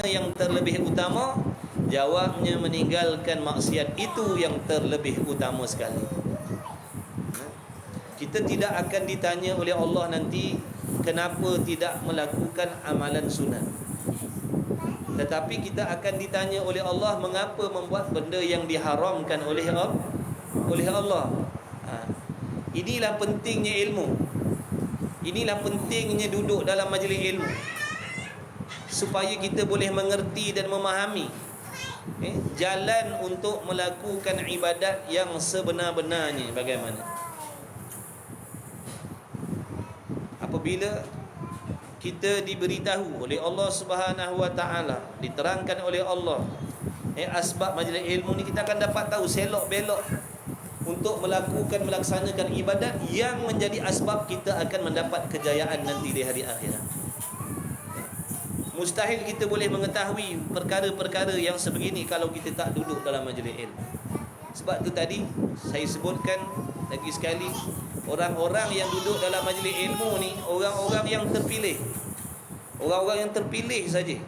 yang terlebih utama? Jawabnya meninggalkan maksiat itu yang terlebih utama sekali. Kita tidak akan ditanya oleh Allah nanti kenapa tidak melakukan amalan sunat. Tetapi kita akan ditanya oleh Allah mengapa membuat benda yang diharamkan oleh Allah. Inilah pentingnya ilmu. Inilah pentingnya duduk dalam majlis ilmu, supaya kita boleh mengerti dan memahami jalan untuk melakukan ibadat yang sebenar-benarnya bagaimana. Apabila kita diberitahu oleh Allah Subhanahu Wa Taala, diterangkan oleh Allah asbab majlis ilmu ni, kita akan dapat tahu selok belok untuk melaksanakan ibadat yang menjadi asbab kita akan mendapat kejayaan nanti di hari akhirat. Mustahil kita boleh mengetahui perkara-perkara yang sebegini kalau kita tak duduk dalam majlis ilmu. Sebab tu tadi saya sebutkan lagi sekali, orang-orang yang duduk dalam majlis ilmu ni orang-orang yang terpilih. Orang-orang yang terpilih saja.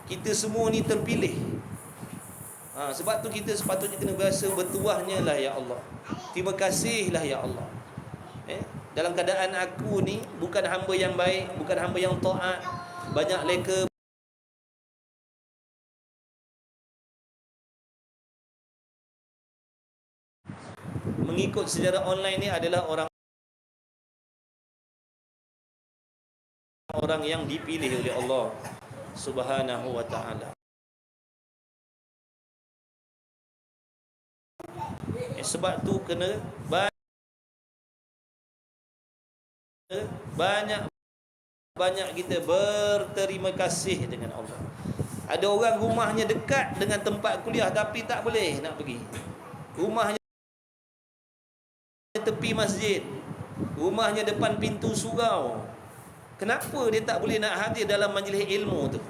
Kita semua ni terpilih. Sebab tu kita sepatutnya kena berasa bertuahnya lah ya Allah. Terima kasihlah ya Allah. Dalam keadaan aku ni bukan hamba yang baik, bukan hamba yang taat, banyak leka. Mengikut sejarah online ni adalah orang yang dipilih oleh Allah Subhanahu Wa Taala. Sebab tu kena banyak kita berterima kasih dengan Allah. Ada orang rumahnya dekat dengan tempat kuliah tapi tak boleh nak pergi. Rumahnya tepi masjid, rumahnya depan pintu surau. Kenapa dia tak boleh nak hadir dalam majlis ilmu tu?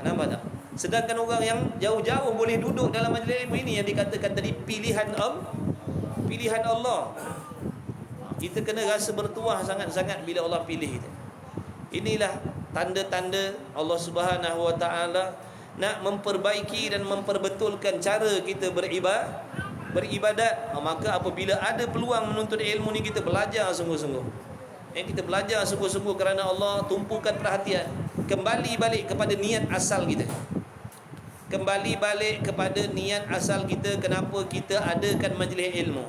Nampak tak? Sedangkan orang yang jauh-jauh boleh duduk dalam majlis ilmu ini, yang dikatakan tadi pilihan Allah. Kita kena rasa bertuah sangat-sangat bila Allah pilih kita. Inilah tanda-tanda Allah Subhanahu Wa Taala nak memperbaiki dan memperbetulkan cara kita beribadat. Maka apabila ada peluang menuntut ilmu ni, kita belajar sungguh-sungguh. Kita belajar sungguh-sungguh kerana Allah, tumpukan perhatian, kembali balik kepada niat asal kita. Kembali balik kepada niat asal kita. Kenapa kita adakan majlis ilmu?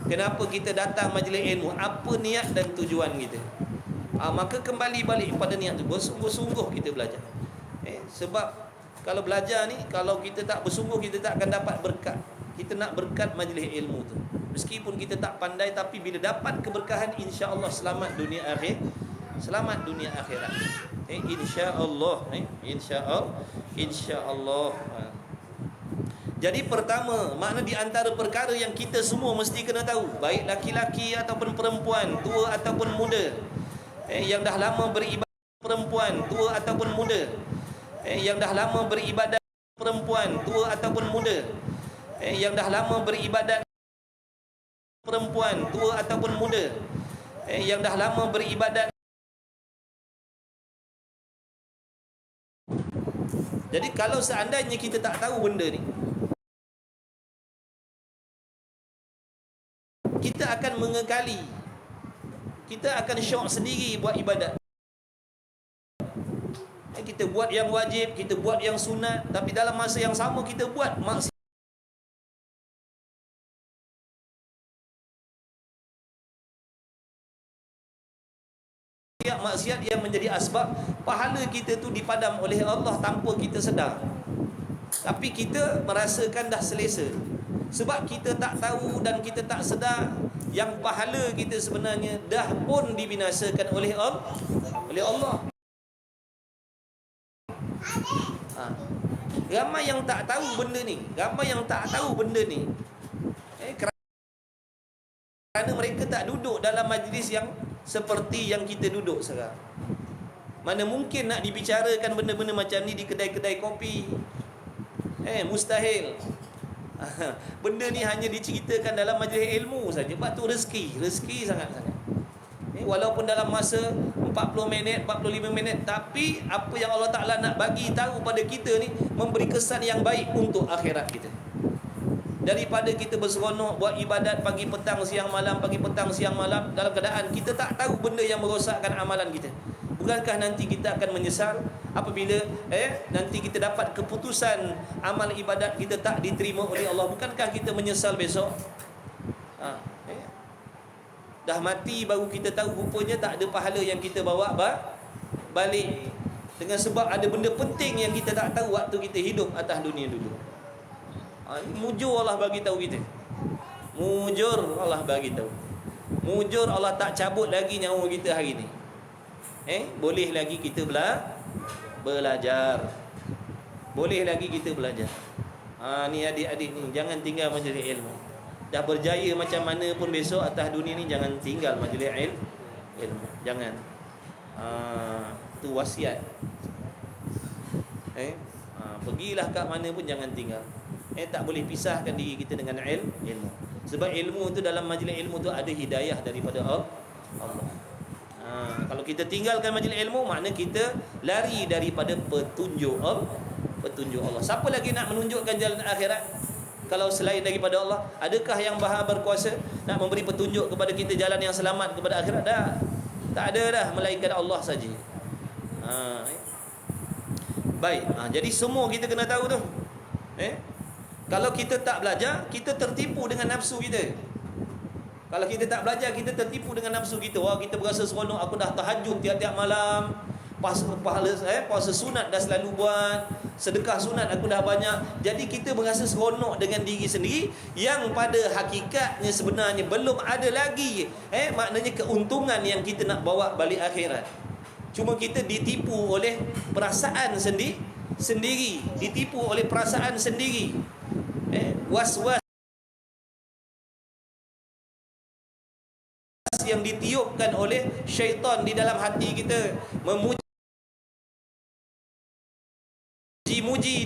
Kenapa kita datang majlis ilmu? Apa niat dan tujuan kita? Maka kembali balik kepada niat tu. Bersungguh-sungguh kita belajar. Sebab kalau belajar ni, kalau kita tak bersungguh, kita tak akan dapat berkat. Kita nak berkat majlis ilmu tu. Meskipun kita tak pandai, tapi bila dapat keberkahan, insya-Allah selamat dunia akhir. Selamat dunia akhirat. Insya-Allah, insya-Allah. Jadi pertama, makna di antara perkara yang kita semua mesti kena tahu, baik laki-laki ataupun perempuan, tua ataupun muda, yang dah lama beribadat, perempuan, tua ataupun muda, yang dah lama beribadat, perempuan, tua ataupun muda, yang dah lama beribadat, perempuan, tua ataupun muda, yang dah lama beribadat. Jadi kalau seandainya kita tak tahu benda ni, kita akan mengekali, kita akan syok sendiri buat ibadat. Kita buat yang wajib, kita buat yang sunat, tapi dalam masa yang sama kita buat maksiat. Maksiat yang menjadi asbab pahala kita tu dipadam oleh Allah tanpa kita sedar. Tapi kita merasakan dah selesa. Sebab kita tak tahu dan kita tak sedar yang pahala kita sebenarnya dah pun dibinasakan oleh Allah. Ramai yang tak tahu benda ni. Kerana mereka tak duduk dalam majlis yang seperti yang kita duduk sekarang. Mana mungkin nak dibicarakan benda-benda macam ni di kedai-kedai kopi. Mustahil. Benda ni hanya diceritakan dalam majlis ilmu saja. Sebab tu rezeki sangat-sangat. Walaupun dalam masa 4 40 minit, 45 minit, tapi apa yang Allah Ta'ala nak bagi tahu pada kita ni memberi kesan yang baik untuk akhirat kita. Daripada kita berseronok buat ibadat pagi petang siang malam, pagi petang siang malam, dalam keadaan kita tak tahu benda yang merosakkan amalan kita. Bukankah nanti kita akan menyesal apabila nanti kita dapat keputusan amal ibadat kita tak diterima oleh Allah? Bukankah kita menyesal besok? Dah mati baru kita tahu rupanya tak ada pahala yang kita bawa balik, dengan sebab ada benda penting yang kita tak tahu waktu kita hidup atas dunia dulu. Mujur Allah bagi tahu kita. Mujur Allah bagi tahu. Mujur Allah tak cabut lagi nyawa kita hari ni. Boleh lagi kita belajar. Boleh lagi kita belajar. Ni adik-adik ni, jangan tinggal majlis ilmu. Dah berjaya macam mana pun besok atas dunia ni, jangan tinggal majlis ilmu. Jangan. Tu wasiat. Pergilah kat mana pun jangan tinggal. Tak boleh pisahkan diri kita dengan ilmu. Sebab ilmu tu, dalam majlis ilmu tu ada hidayah daripada Allah. Kalau kita tinggalkan majlis ilmu, makna kita lari daripada petunjuk Allah. Siapa lagi nak menunjukkan jalan akhirat kalau selain daripada Allah? Adakah yang Maha berkuasa nak memberi petunjuk kepada kita jalan yang selamat kepada akhirat? Tak ada dah, melainkan Allah saja. Baik, jadi semua kita kena tahu tu. Kalau kita tak belajar, kita tertipu dengan nafsu kita. Kalau kita tak belajar, kita tertipu dengan nafsu kita. Wah, kita berasa seronok, aku dah tahajud tiap-tiap malam, puasa sunat dah selalu buat, sedekah sunat aku dah banyak. Jadi kita berasa seronok dengan diri sendiri, yang pada hakikatnya sebenarnya belum ada lagi maknanya keuntungan yang kita nak bawa balik akhirat. Cuma kita ditipu oleh perasaan sendiri, ditipu oleh perasaan sendiri. Was-was yang ditiupkan oleh syaitan di dalam hati kita, memuji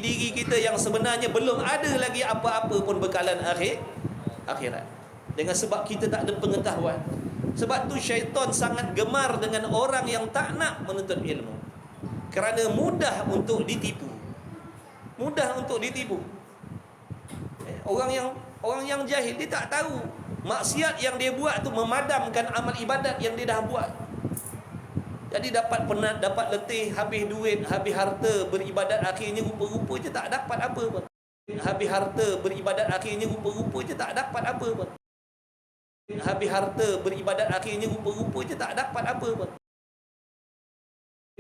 diri kita yang sebenarnya belum ada lagi apa-apa pun bekalan akhirat. Dengan sebab kita tak ada pengetahuan. Sebab tu syaitan sangat gemar dengan orang yang tak nak menuntut ilmu, kerana mudah untuk ditipu. Orang yang jahil, dia tak tahu maksiat yang dia buat tu memadamkan amal ibadat yang dia dah buat. Jadi dapat penat, dapat letih, habis duit, habis harta beribadat, akhirnya rupa-rupa je tak dapat apa pun. Habis harta beribadat, akhirnya rupa-rupa je tak dapat apa pun. Habis harta beribadat, akhirnya rupa-rupa je tak dapat apa pun.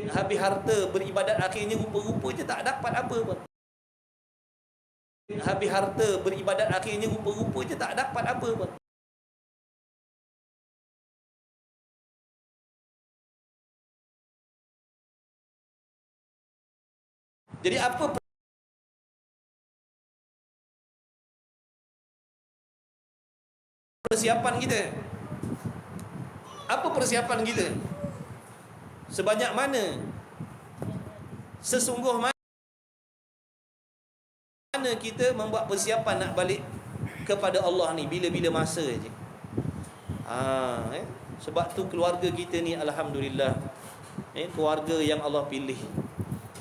Habis harta beribadat, akhirnya rupa-rupa je tak dapat apa pun. Habis harta beribadat, akhirnya rupa-rupa je tak dapat apa pun. Jadi apa persiapan kita? Apa persiapan kita? Sebanyak mana? Sesungguh mana kita membuat persiapan nak balik kepada Allah ni bila-bila masa je. Sebab tu keluarga kita ni alhamdulillah, keluarga yang Allah pilih.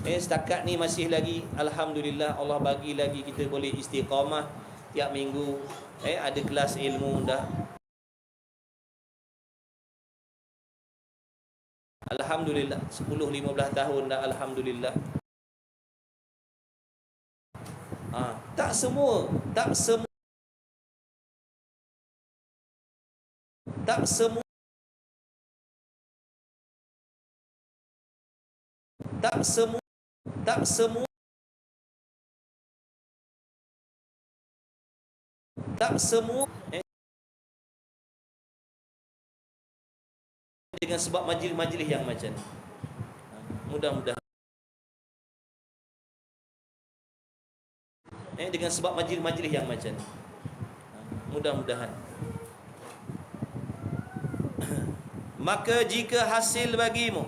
Setakat ni masih lagi alhamdulillah, Allah bagi lagi kita boleh istiqamah tiap minggu. Ada kelas ilmu dah. Alhamdulillah 10-15 tahun dah alhamdulillah. Tak semua tak semua tak semua tak semua tak semua tak semua dengan sebab majlis-majlis yang macam ni. Mudah-mudahan dengan sebab majlis-majlis yang macam ni, mudah-mudahan. Maka jika hasil bagimu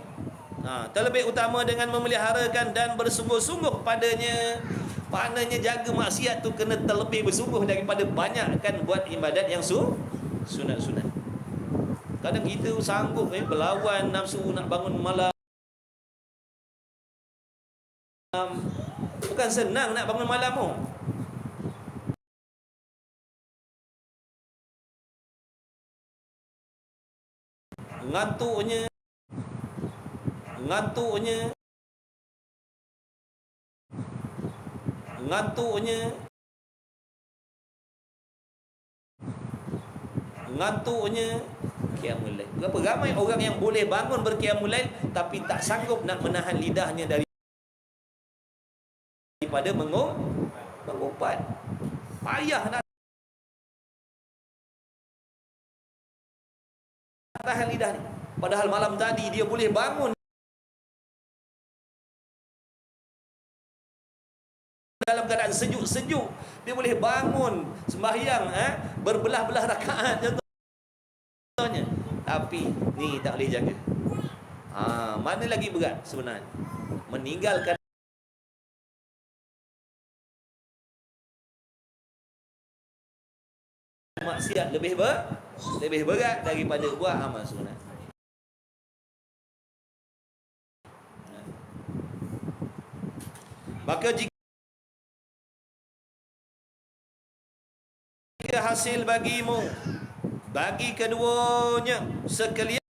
terlebih utama dengan memeliharakan dan bersungguh-sungguh padanya, maknanya jaga maksiat tu kena terlebih bersungguh daripada banyakkan buat ibadat yang sunat-sunat. Kadang kita sanggup berlawan nafsu nak bangun malam. Bukan senang nak bangun malam tu. Ngantuknya qiyamul lail. Berapa ramai orang yang boleh bangun berqiyamul lail tapi tak sanggup nak menahan lidahnya daripada mengumpat. Payah nak tahan lidah ni. Padahal malam tadi dia boleh bangun dalam keadaan sejuk-sejuk, dia boleh bangun sembahyang berbelah-belah rakaat contohnya, tapi ni tak boleh jaga. Mana lagi berat sebenarnya meninggalkan maksiat lebih berat daripada buat amal sunat. Maka jika hasil bagimu bagi keduanya sekalian,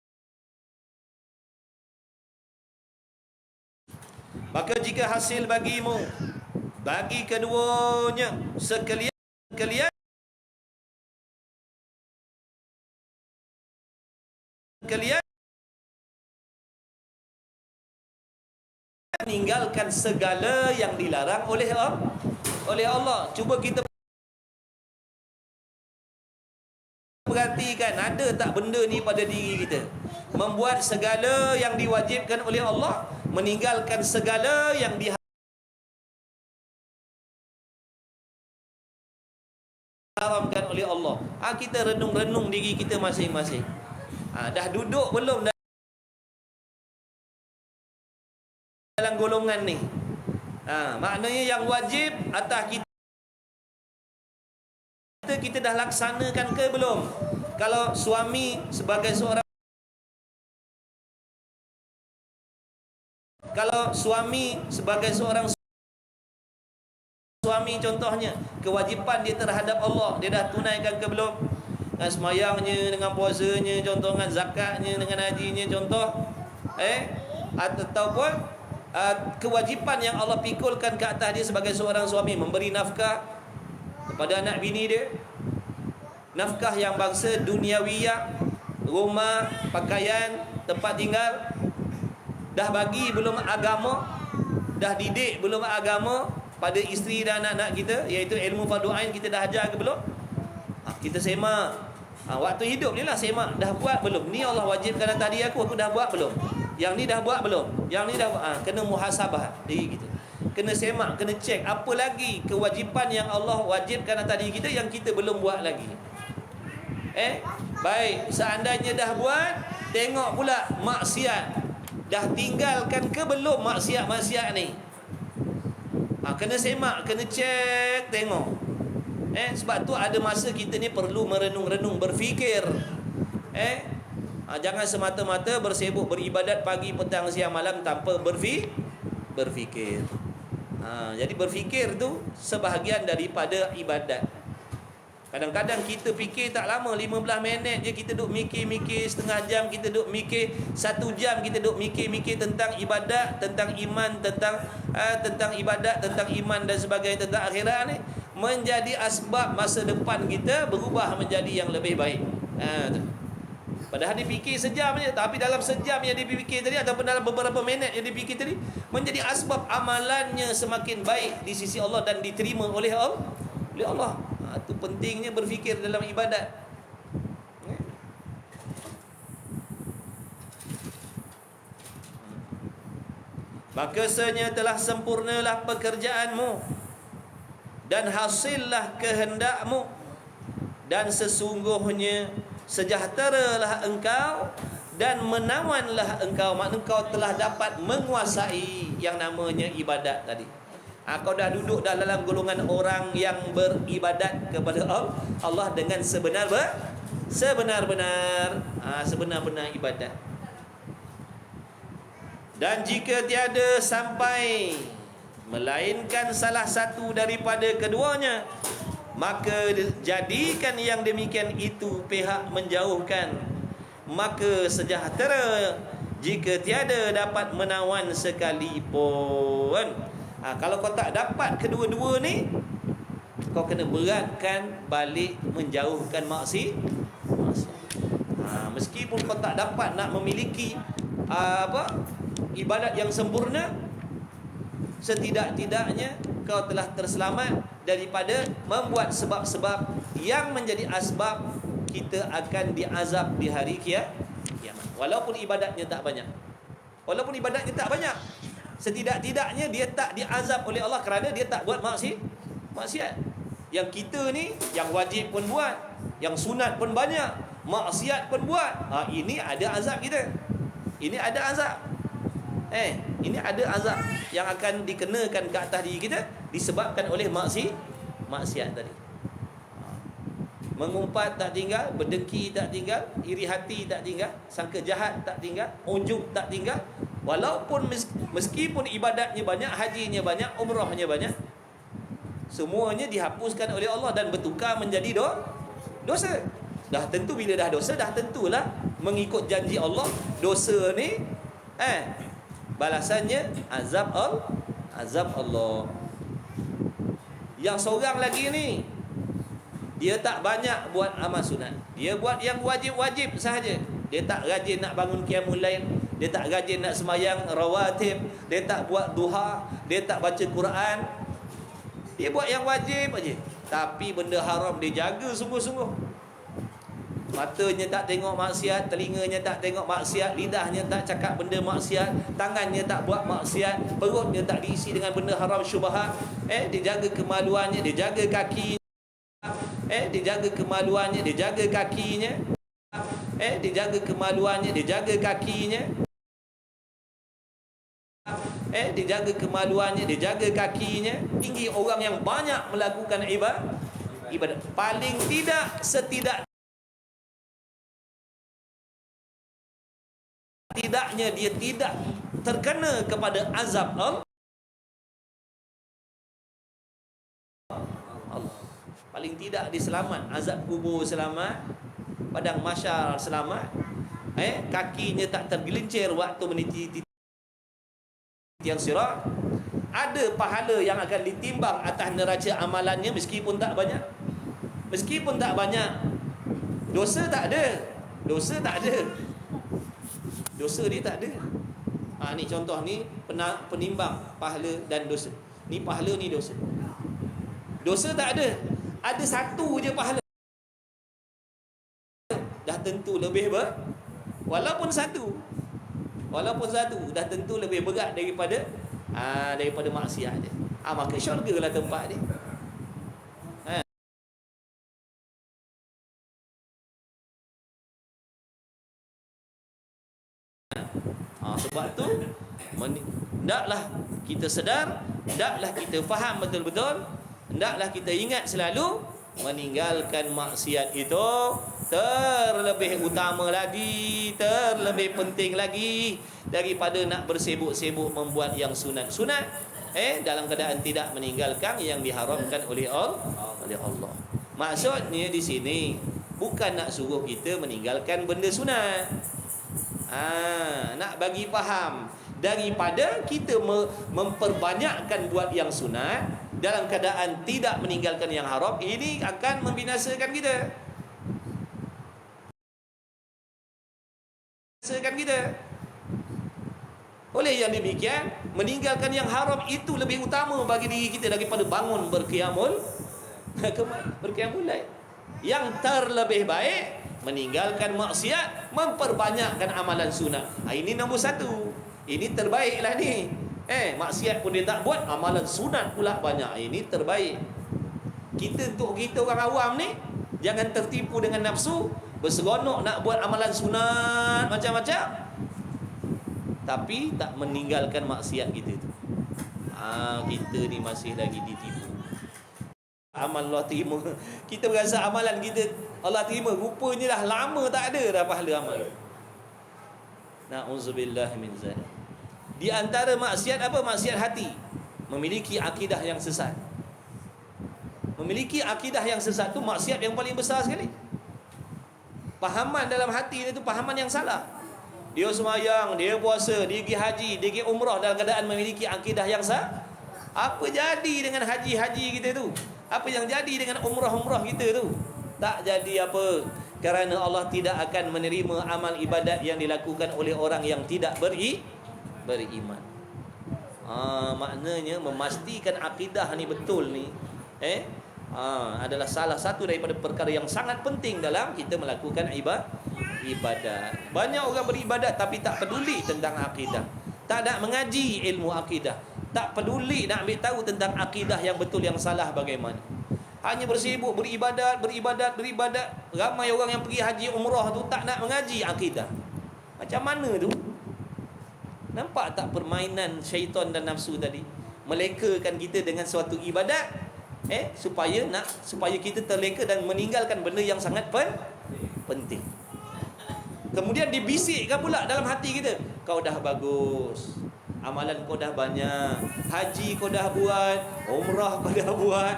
maka jika hasil bagimu bagi keduanya sekalian meninggalkan segala yang dilarang oleh Allah. Cuba kita perhatikan, ada tak benda ni pada diri kita? Membuat segala yang diwajibkan oleh Allah, meninggalkan segala yang diharamkan oleh Allah. Kita renung-renung diri kita masing-masing. Dah duduk belum dalam golongan ni? Maknanya yang wajib atas kita dah laksanakan ke belum? Kalau suami sebagai seorang suami contohnya, kewajipan dia terhadap Allah dia dah tunaikan ke belum? Dengan semayangnya, dengan puasanya contoh, dengan zakatnya, dengan hajinya contoh, ataupun kewajipan yang Allah pikulkan ke atas dia sebagai seorang suami, memberi nafkah kepada anak bini dia, nafkah yang bangsa duniawiyah, rumah, pakaian, tempat tinggal. Dah bagi belum agama? Dah didik belum agama pada isteri dan anak-anak kita, iaitu ilmu fardu ain kita dah ajar ke belum? Kita semak. Waktu hidup ni lah semak. Dah buat belum? Ni Allah wajibkan atas diri aku dah buat belum? Yang ni dah buat belum? Yang ni dah buat. Kena muhasabah diri kita. Kena semak, kena cek apa lagi kewajipan yang Allah wajibkan atas diri kita yang kita belum buat lagi. Baik, seandainya dah buat, tengok pula maksiat. Dah tinggalkan ke belum maksiat-maksiat ni? Kena semak, kena cek, tengok. Sebab tu ada masa kita ni perlu merenung-renung, berfikir. Jangan semata-mata bersibuk beribadat pagi, petang, siang, malam tanpa berfikir. Jadi berfikir tu sebahagian daripada ibadat. Kadang-kadang kita fikir tak lama, 15 minit je kita duk mikir-mikir, setengah jam kita duk mikir, 1 jam kita duk mikir-mikir tentang ibadat, tentang iman, tentang ibadat, tentang iman dan sebagainya, tentang akhirat ni, menjadi asbab masa depan kita berubah menjadi yang lebih baik. Padahal dia fikir sejam je, tapi dalam sejam yang dia fikir tadi ataupun dalam beberapa minit yang dia fikir tadi, menjadi asbab amalannya semakin baik di sisi Allah dan diterima oleh Allah. Itu pentingnya berfikir dalam ibadat. Maka senyata telah sempurnalah pekerjaanmu dan hasillah kehendakmu, dan sesungguhnya sejahteralah engkau dan menawanlah engkau. Maknanya engkau telah dapat menguasai yang namanya ibadat tadi. Kau dah duduk dalam golongan orang yang beribadat kepada Allah dengan sebenar-benar ibadat. Dan jika tiada sampai melainkan salah satu daripada keduanya, maka jadikan yang demikian itu pihak menjauhkan. Maka sejahtera jika tiada dapat menawan sekalipun. Kalau kau tak dapat kedua-dua ni, kau kena beratkan balik menjauhkan maksiat. Meskipun kau tak dapat nak memiliki ibadat yang sempurna, setidak-tidaknya kau telah terselamat daripada membuat sebab-sebab yang menjadi asbab kita akan diazab di hari kiamat. Walaupun ibadatnya tak banyak, setidak-tidaknya dia tak diazab oleh Allah kerana dia tak buat maksiat. Yang kita ni, yang wajib pun buat, yang sunat pun banyak, maksiat pun buat. Ini ada azab kita. Ini ada azab. Ini ada azab yang akan dikenakan ke atas diri kita disebabkan oleh maksiat tadi. Mengumpat tak tinggal, berdengki tak tinggal, iri hati tak tinggal, sangka jahat tak tinggal, ujub tak tinggal. Walaupun meskipun ibadatnya banyak, hajinya banyak, umrahnya banyak, semuanya dihapuskan oleh Allah dan bertukar menjadi dosa. Dah tentu bila dah dosa, dah tentulah mengikut janji Allah, dosa ni balasannya azab Allah. Yang seorang lagi ni, dia tak banyak buat amal sunat, dia buat yang wajib-wajib sahaja. Dia tak rajin nak bangun qiyamul lail, dia tak rajin nak sembahyang rawatib, dia tak buat duha, dia tak baca Quran. Dia buat yang wajib aja, tapi benda haram dia jaga sungguh-sungguh. Matanya tak tengok maksiat, telinganya tak tengok maksiat, lidahnya tak cakap benda maksiat, tangannya tak buat maksiat, perutnya tak diisi dengan benda haram syubhat. Dia jaga kemaluannya, dia jaga kakinya. Dia jaga kemaluannya, dia jaga kakinya. Dia jaga kemaluannya, dia jaga kakinya. Dia jaga kemaluannya, dia jaga kakinya. Tinggi orang yang banyak melakukan ibadat. Paling tidak, setidaknya dia tidak terkena kepada azab Allah. Paling tidak dia selamat, azab kubur selamat, padang mahsyar selamat, kakinya tak tergelincir waktu meniti tiang sirat. Ada pahala yang akan ditimbang atas neraca amalannya meskipun tak banyak. Dosa tak ada. Dosa dia tak ada. Ni contoh ni penimbang pahala dan dosa. Ni pahala, ni dosa. Dosa tak ada. Ada satu je pahala. Dah tentu lebih walaupun satu dah tentu lebih berat daripada maksiat dia. Maka syurga lah tempat dia. Sebab tu hendaklah kita sedar, hendaklah kita faham betul-betul, hendaklah kita ingat selalu meninggalkan maksiat itu terlebih utama lagi, terlebih penting lagi daripada nak bersibuk-sibuk membuat yang sunat-sunat dalam keadaan tidak meninggalkan yang diharamkan oleh Allah. Maksudnya di sini bukan nak suruh kita meninggalkan benda sunat. Nak bagi faham, daripada kita memperbanyakkan buat yang sunat dalam keadaan tidak meninggalkan yang haram, ini akan membinasakan kita. Oleh yang demikian, meninggalkan yang haram itu lebih utama bagi diri kita daripada bangun berqiyamul lail. Yang terlebih baik meninggalkan maksiat, memperbanyakkan amalan sunat. Ini nombor satu. Ini terbaiklah ni. Maksiat pun dia tak buat, amalan sunat pula banyak. Ini terbaik. Untuk kita orang awam ni, jangan tertipu dengan nafsu, berseronok nak buat amalan sunat macam-macam, tapi tak meninggalkan maksiat kita tu. Kita ni masih lagi ditipu. amal Allah terima. Kita berasa amalan kita Allah terima, rupanya dah lama tak ada dah pahala amal. Na'udzubillah min zalik. Di antara maksiat apa? Maksiat hati. Memiliki akidah yang sesat. Memiliki akidah yang sesat tu maksiat yang paling besar sekali. Pahaman dalam hati dia tu pahaman yang salah. Dia semayang, dia puasa, dia pergi haji, dia pergi umrah dalam keadaan memiliki akidah yang sah. Apa jadi dengan haji-haji kita tu? Apa yang jadi dengan umrah-umrah kita tu? Tak jadi apa? Kerana Allah tidak akan menerima amal ibadat yang dilakukan oleh orang yang tidak beriman. Maknanya memastikan akidah ni betul ni adalah salah satu daripada perkara yang sangat penting dalam kita melakukan ibadat. Banyak orang beribadat tapi tak peduli tentang akidah. Tak nak mengaji ilmu akidah. Tak peduli nak ambil tahu tentang akidah yang betul yang salah bagaimana. Hanya bersibuk beribadat. Ramai orang yang pergi haji umrah tu tak nak mengaji akidah. Macam mana tu? Nampak tak permainan syaitan dan nafsu tadi? Melekakan kita dengan suatu ibadat supaya kita terleka dan meninggalkan benda yang sangat penting. Kemudian dibisikkan pula dalam hati kita, kau dah bagus, amalan kau dah banyak, haji kau dah buat, umrah kau dah buat.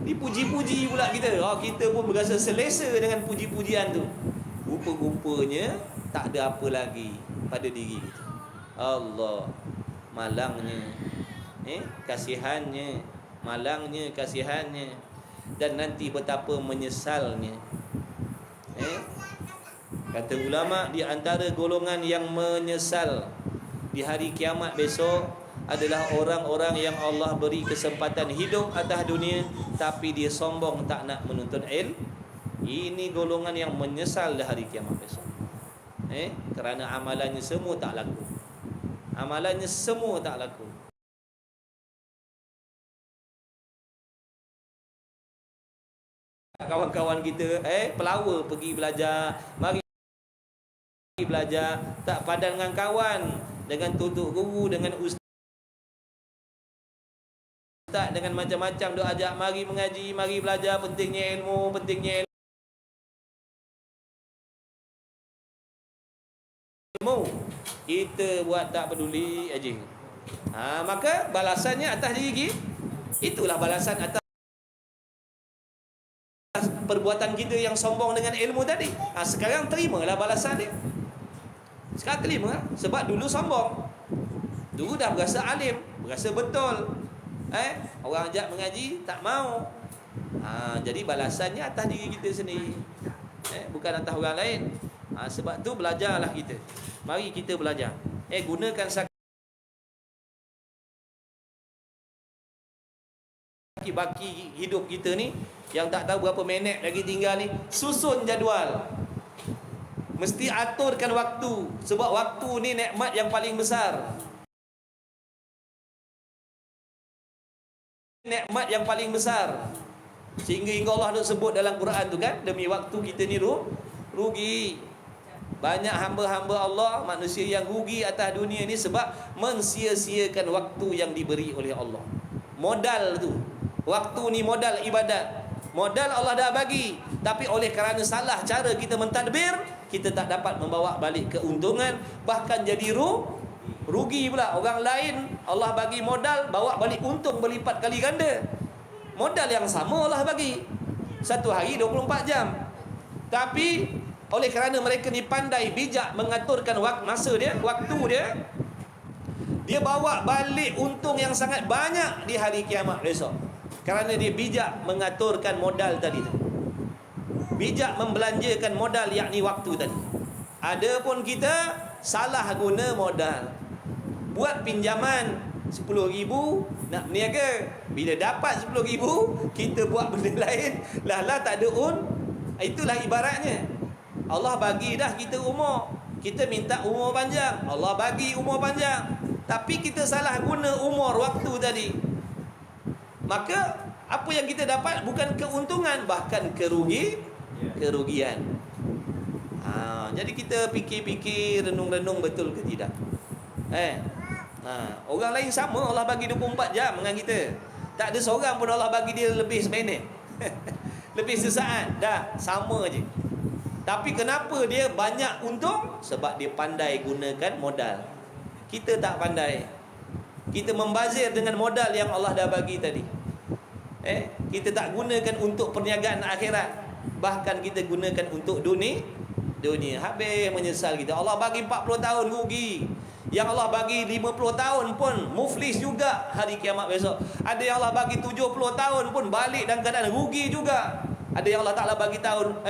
Dipuji-puji pula kita. Kita pun berasa selesa dengan puji-pujian tu. Rupa-rupanya tak ada apa lagi pada diri kita. Allah, malangnya kasihannya, malangnya kasihannya, dan nanti betapa menyesalnya. Kata ulama, di antara golongan yang menyesal di hari kiamat besok adalah orang-orang yang Allah beri kesempatan hidup atas dunia tapi dia sombong tak nak menuntut ilmu. Ini golongan yang menyesal di hari kiamat besok. Kerana amalannya semua tak laku. Amalannya semua tak laku. Kawan-kawan kita pelawa pergi belajar, mari belajar, tak padan dengan kawan, dengan tutup guru, dengan ustaz, dengan macam-macam duk ajak mari mengaji, mari belajar, pentingnya ilmu, pentingnya ilmu. Kita buat tak peduli aja. Maka balasannya atas diri kita. Itulah balasan atas perbuatan kita yang sombong dengan ilmu tadi. Sekarang terimalah balasan dia. Sekarang terima. Sebab dulu sombong, dulu dah berasa alim, berasa betul. Orang ajak mengaji tak mau. Jadi balasannya atas diri kita sendiri, bukan atas orang lain. Sebab tu belajarlah kita. Mari kita belajar. Gunakan baki hidup kita ni yang tak tahu berapa minit lagi tinggal ni. Susun jadual. Mesti aturkan waktu. Sebab waktu ni nikmat yang paling besar. Nikmat yang paling besar. Sehingga Allah nak sebut dalam Quran tu kan, demi waktu kita ni rugi. Banyak hamba-hamba Allah, manusia yang rugi atas dunia ni sebab mensia-siakan waktu yang diberi oleh Allah. Modal tu, waktu ni modal ibadat. Modal Allah dah bagi, tapi oleh kerana salah cara kita mentadbir, kita tak dapat membawa balik keuntungan, bahkan jadi rugi pula. Orang lain Allah bagi modal, bawa balik untung berlipat kali ganda. Modal yang sama Allah bagi, satu hari 24 jam. Tapi oleh kerana mereka ni pandai bijak mengaturkan waktu dia, dia bawa balik untung yang sangat banyak di hari kiamat besok. Kerana dia bijak mengaturkan modal tadi tu. Bijak membelanjakan modal, yakni waktu tadi. Adapun kita salah guna modal. Buat pinjaman 10,000 nak berniaga. Bila dapat 10,000, kita buat benda lain. Lah tak ada Itulah ibaratnya. Allah bagi dah kita umur. Kita minta umur panjang. Allah bagi umur panjang. Tapi kita salah guna umur waktu tadi. Maka apa yang kita dapat bukan keuntungan, bahkan kerugian. Jadi kita fikir-fikir, renung-renung betul ke tidak. Orang lain sama Allah bagi 24 jam dengan kita. Tak ada seorang pun Allah bagi dia lebih seminit. Lebih sesaat. Dah, sama je. Tapi kenapa dia banyak untung? Sebab dia pandai gunakan modal. Kita tak pandai. Kita membazir dengan modal yang Allah dah bagi tadi. Kita tak gunakan untuk perniagaan akhirat. Bahkan kita gunakan untuk dunia. Habis menyesal kita. Allah bagi 40 tahun rugi. Yang Allah bagi 50 tahun pun muflis juga hari kiamat besok. Ada yang Allah bagi 70 tahun pun balik dalam keadaan rugi juga. Ada yang Allah Ta'ala bagi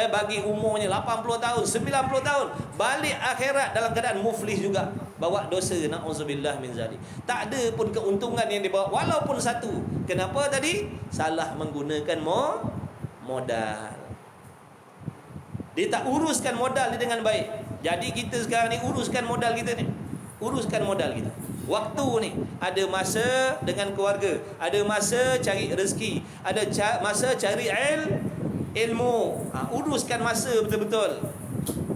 bagi umurnya 80 tahun, 90 tahun, balik akhirat dalam keadaan muflis juga, bawa dosa, na'udzubillah min zalik. Tak ada pun keuntungan yang dibawa walaupun satu. Kenapa tadi? Salah menggunakan modal. Dia tak uruskan modal dia dengan baik. Jadi kita sekarang ni uruskan modal kita ni. Uruskan modal kita. Waktu ni, ada masa dengan keluarga, ada masa cari rezeki, ada masa cari ilmu. Uruskan masa betul-betul.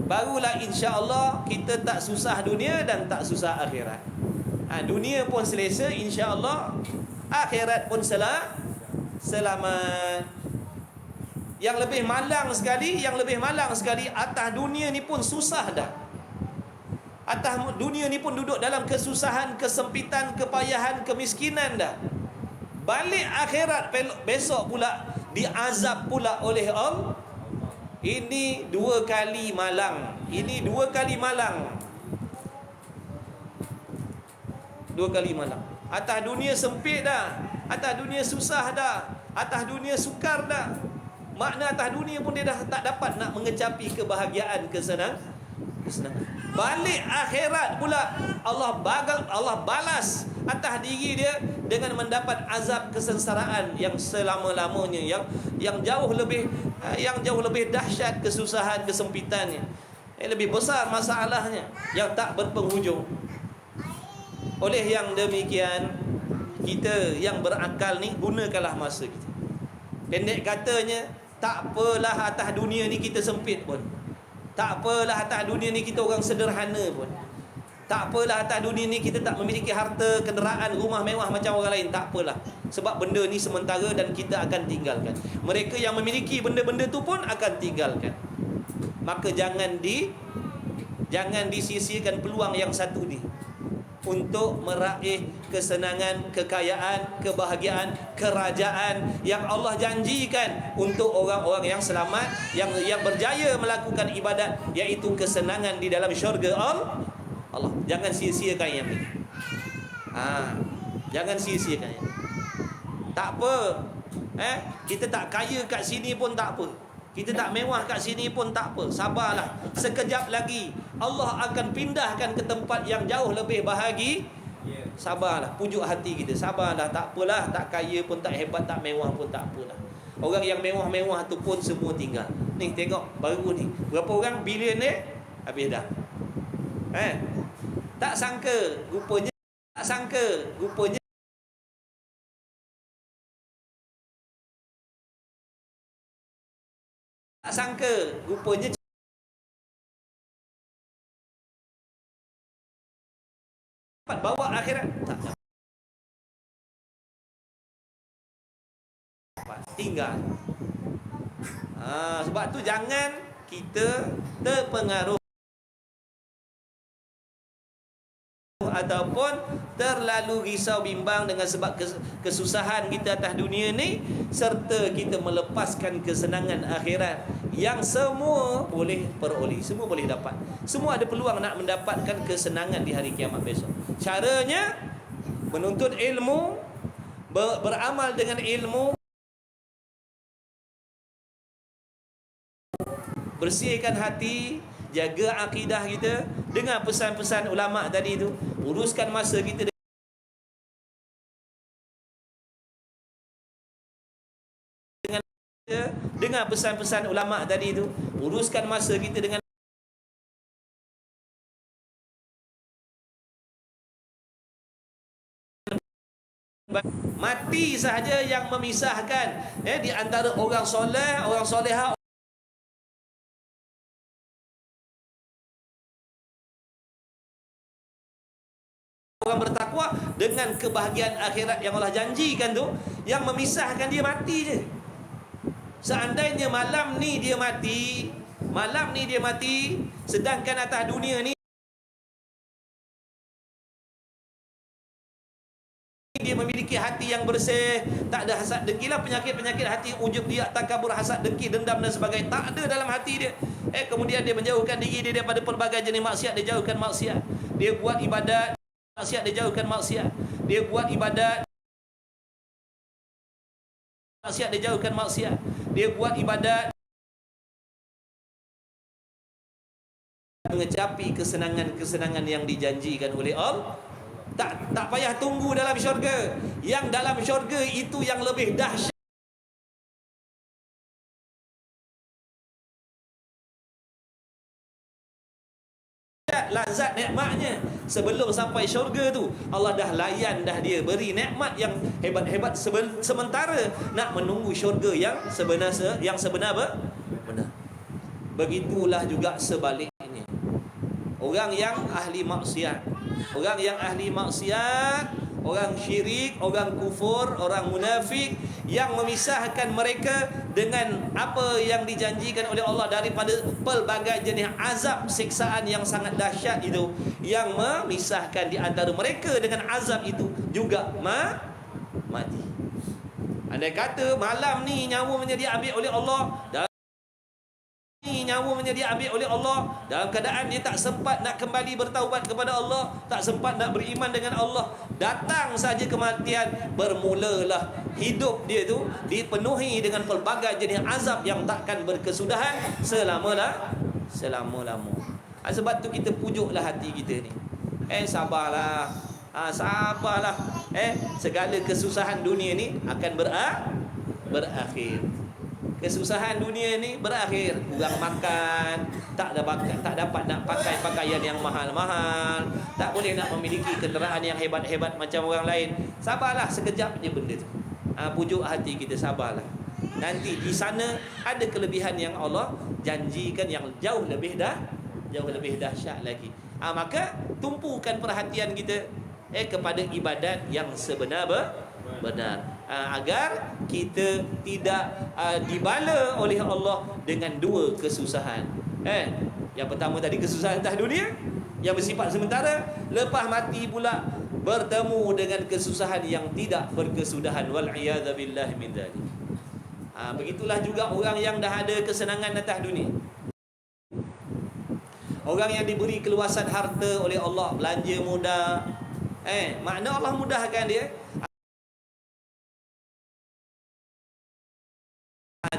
Barulah insya-Allah kita tak susah dunia dan tak susah akhirat. Dunia pun selesa insya-Allah, akhirat pun selamat. Yang lebih malang sekali, atas dunia ni pun susah dah. Atas dunia ni pun duduk dalam kesusahan, kesempitan, kepayahan, kemiskinan dah. Balik akhirat besok pula diazab pula oleh Allah. Ini dua kali malang. Dua kali malang. Atas dunia sempit dah, atas dunia susah dah, atas dunia sukar dah. Makna atas dunia pun dia dah tak dapat nak mengecapi kebahagiaan, kesenangan. Balik akhirat pula Allah balas atas diri dia dengan mendapat azab kesengsaraan yang selama-lamanya, yang jauh lebih dahsyat kesusahan, kesempitannya, lebih besar masalahnya yang tak berpenghujung. Oleh yang demikian, kita yang berakal ni gunakanlah masa kita. Pendek katanya, tak apalah atas dunia ni kita sempit pun, tak apalah atas dunia ni kita orang sederhana pun, tak apalah atas dunia ni kita tak memiliki harta, kenderaan, rumah mewah macam orang lain, tak apalah. Sebab benda ni sementara dan kita akan tinggalkan. Mereka yang memiliki benda-benda tu pun akan tinggalkan. Maka jangan disia-siakan peluang yang satu ni untuk meraih kesenangan, kekayaan, kebahagiaan, kerajaan yang Allah janjikan untuk orang-orang yang selamat, yang berjaya melakukan ibadat, iaitu kesenangan di dalam syurga Allah. Jangan sia-siakan yang ini. Jangan sia-siakan yang ini. Tak apa. Kita tak kaya kat sini pun tak apa. Kita tak mewah kat sini pun tak apa. Sabarlah. Sekejap lagi Allah akan pindahkan ke tempat yang jauh lebih bahagia. Sabarlah. Pujuk hati kita. Sabarlah. Tak apalah. Tak kaya pun, tak hebat, tak mewah pun tak apalah. Orang yang mewah-mewah tu pun semua tinggal. Ni tengok baru ni. Berapa orang bilioner habis dah. Tak sangka rupanya dapat bawa akhirat, tak dapat, tinggal. Sebab tu jangan kita terpengaruh ataupun terlalu risau bimbang dengan sebab kesusahan kita atas dunia ni, serta kita melepaskan kesenangan akhirat yang semua boleh peroleh, semua boleh dapat. Semua ada peluang nak mendapatkan kesenangan di hari kiamat besok. Caranya menuntut ilmu, beramal dengan ilmu, bersihkan hati, jaga akidah kita, dengar pesan-pesan ulama tadi tu, uruskan masa kita dengan dengar pesan-pesan ulama tadi tu, uruskan masa kita dengan mati sahaja yang memisahkan di antara orang soleh, orang solehah, orang bertakwa dengan kebahagiaan akhirat yang Allah janjikan tu, yang memisahkan dia mati je. Seandainya malam ni dia mati, sedangkan atas dunia ni dia memiliki hati yang bersih, tak ada hasad dengki lah, penyakit-penyakit hati, ujub dia, takabur, hasad dengki, dendam dan sebagainya tak ada dalam hati dia. Kemudian dia menjauhkan diri dia daripada pelbagai jenis maksiat, dia jauhkan maksiat. Dia buat ibadat maksiat, dia jauhkan maksiat. Dia buat ibadat maksiat, dia jauhkan maksiat. Dia buat ibadat mengecapi kesenangan-kesenangan yang dijanjikan oleh Allah. Tak payah tunggu dalam syurga. Yang dalam syurga itu yang lebih dahsyat lazat nikmatnya. Sebelum sampai syurga tu, Allah dah layan dah, dia beri nikmat yang hebat-hebat sementara nak menunggu syurga yang sebenar benar. Begitulah juga sebaliknya. Orang yang ahli maksiat, orang syirik, orang kufur, orang munafik, yang memisahkan mereka dengan apa yang dijanjikan oleh Allah daripada pelbagai jenis azab siksaan yang sangat dahsyat itu, yang memisahkan di antara mereka dengan azab itu juga mati. Andai kata malam ni nyawanya diambil oleh Allah, nyawanya diambil oleh Allah dalam keadaan dia tak sempat nak kembali bertaubat kepada Allah, tak sempat nak beriman dengan Allah, datang saja kematian, bermulalah hidup dia tu dipenuhi dengan pelbagai jenis azab yang takkan berkesudahan selama-lama. Sebab tu kita pujuklah hati kita ni, sabarlah, segala kesusahan dunia ni akan berakhir. Kesusahan dunia ni berakhir. Kurang makan, tak dapat nak pakai pakaian yang mahal-mahal, tak boleh nak memiliki kenderaan yang hebat-hebat macam orang lain. Sabarlah sekejap je benda tu. Pujuk hati kita, sabarlah. Nanti di sana ada kelebihan yang Allah janjikan yang jauh lebih dahsyat lagi. Maka tumpukan perhatian kita kepada ibadat yang benar, agar kita tidak dibala oleh Allah dengan dua kesusahan. Yang pertama tadi kesusahan atas dunia yang bersifat sementara, lepas mati pula bertemu dengan kesusahan yang tidak berkesudahan. Wal iyadza billahi min dzalik. Begitulah juga orang yang dah ada kesenangan atas dunia. Orang yang diberi keluasan harta oleh Allah, belanja mudah, makna Allah mudahkan dia.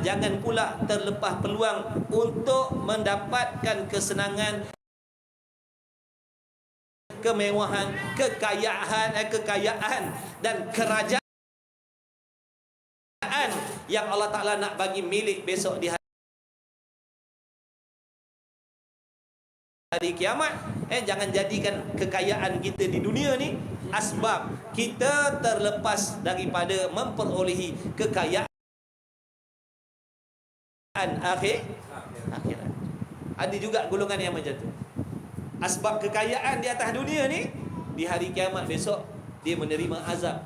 Jangan pula terlepas peluang untuk mendapatkan kesenangan, kemewahan, kekayaan dan kerajaan yang Allah Ta'ala nak bagi milik besok di hari kiamat. Jangan jadikan kekayaan kita di dunia ni asbab kita terlepas daripada memperolehi kekayaan akhirat. Ada juga golongan yang macam tu. Asbab kekayaan di atas dunia ni, di hari kiamat besok dia menerima azab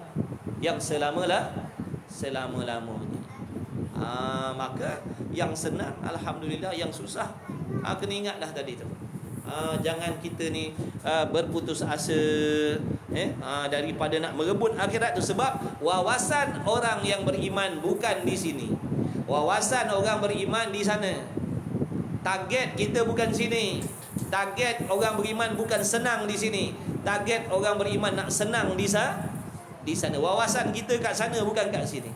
yang selama-lamanya. Maka yang senang alhamdulillah, yang susah kena ingatlah tadi tu. Jangan kita ni berputus asa daripada nak merebut akhirat tu, sebab wawasan orang yang beriman bukan di sini. Wawasan orang beriman di sana. Target kita bukan sini. Target orang beriman bukan senang di sini. Target orang beriman nak senang di sana. Wawasan kita kat sana bukan kat sini.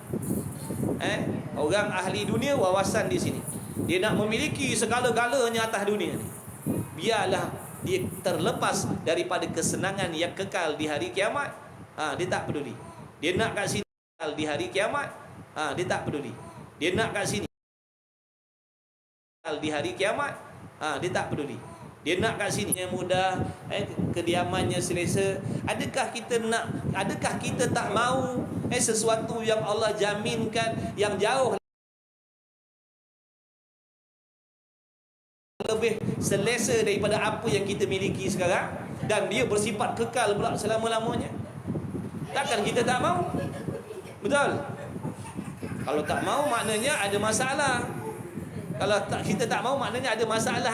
Orang ahli dunia wawasan di sini. Dia nak memiliki segala-galanya atas dunia ni. Biarlah dia terlepas daripada kesenangan yang kekal di hari kiamat. Dia tak peduli. Dia nak kat sini di hari kiamat. Dia tak peduli. Dia nak kat sini di hari kiamat. Dia tak peduli. Dia nak kat sini yang mudah, kediamannya selesa. Adakah kita tak mahu sesuatu yang Allah jaminkan yang jauh lebih selesa daripada apa yang kita miliki sekarang, dan dia bersifat kekal pula selama-lamanya? Takkan kita tak mau? Betul? Kalau tak mau maknanya ada masalah. Kalau kita tak mau maknanya ada masalah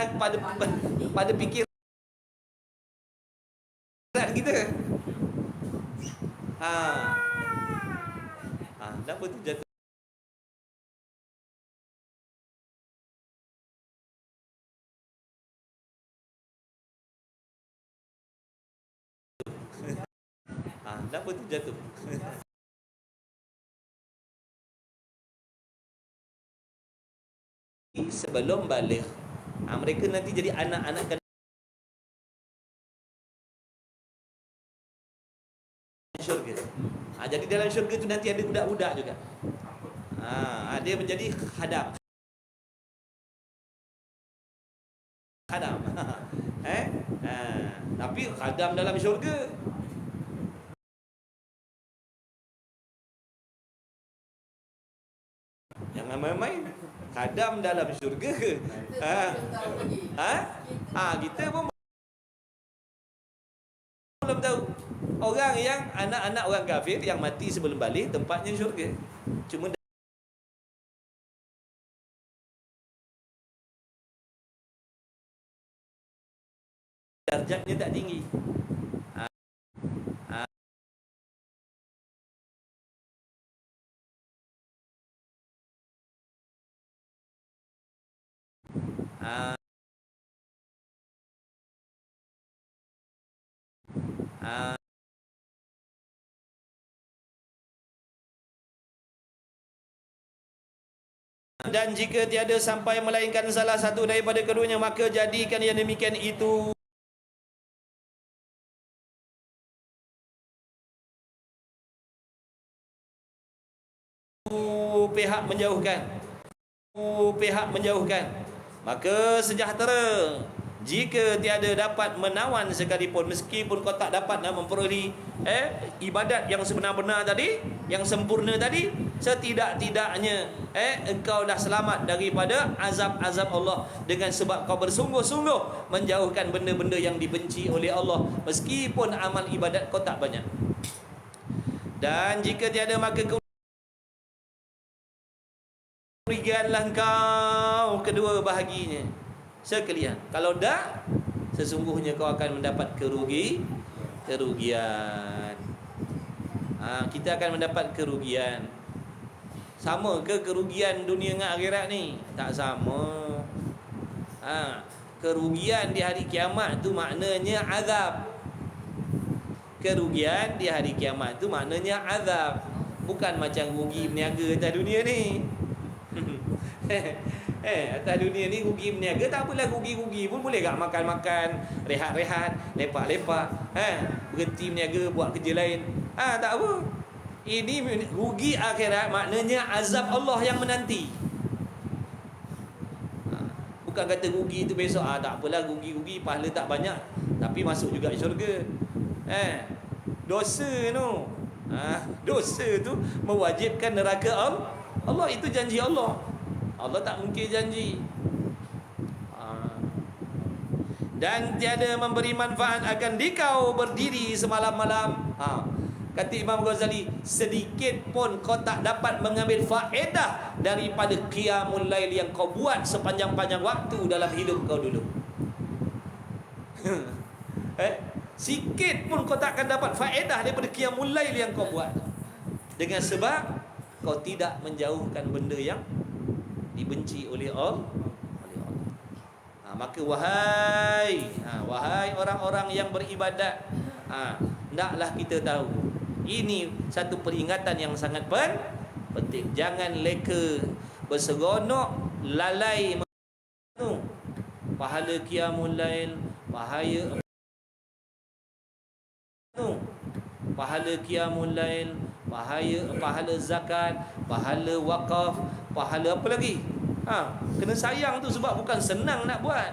pada fikiran kita. Kenapa tu jatuh? Kenapa tu jatuh? Sebelum balik, mereka nanti jadi anak-anak syurga. Jadi dalam syurga tu nanti ada budak-budak juga. Dia menjadi khadam. Tapi khadam dalam syurga. Jangan main-main. Khadam dalam syurga. Kita pun belum tahu. Orang yang anak-anak orang kafir yang mati sebelum balik tempatnya syurga. Cuma darjatnya tak tinggi. Dan jika tiada sampai melainkan salah satu daripada keduanya, maka jadikan yang demikian itu pihak menjauhkan, maka sejahtera. Jika tiada dapat menawan sekalipun, meskipun kau tak dapat nak memperoleh ibadat yang sebenar-benar tadi, yang sempurna tadi, setidak-tidaknya engkau dah selamat daripada azab-azab Allah dengan sebab kau bersungguh-sungguh menjauhkan benda-benda yang dibenci oleh Allah, meskipun amal ibadat kau tak banyak. Dan jika tiada, maka kerugianlah kau kedua bahaginya sekalian. Kalau dah, sesungguhnya kau akan mendapat kerugian. Kita akan mendapat kerugian. Sama ke kerugian dunia dengan akhirat ni? Tak sama. Kerugian di hari kiamat tu maknanya azab. Kerugian di hari kiamat tu maknanya azab. Bukan macam rugi berniaga atas dunia ni. Atas dunia ni rugi berniaga tak apalah, rugi-rugi pun boleh tak makan-makan, rehat-rehat, lepak-lepak, berhenti berniaga buat kerja lain. Tak apa. Ini rugi akhirat maknanya azab Allah yang menanti. Bukan kata rugi tu besok, tak apalah rugi-rugi, pahala tak banyak tapi masuk juga syurga. Dosa tu. Dosa tu mewajibkan neraka Allah. Itu janji Allah. Allah tak mungkin janji. Dan tiada memberi manfaat akan dikau berdiri semalam-malam. Kata Imam Ghazali, sedikit pun kau tak dapat mengambil faedah daripada qiyamul lail yang kau buat sepanjang-panjang waktu dalam hidup kau dulu. Sikit pun kau tak akan dapat faedah daripada qiyamul lail yang kau buat, dengan sebab kau tidak menjauhkan benda yang dibenci oleh Allah. Maka wahai orang-orang yang beribadat, hendaklah kita tahu ini satu peringatan yang sangat penting. Jangan leka, berseronok, lalai pahala qiyamul lail, pahala qiyamul lail, pahala zakat, pahala wakaf, pahala apa lagi? Kena sayang tu, sebab bukan senang nak buat.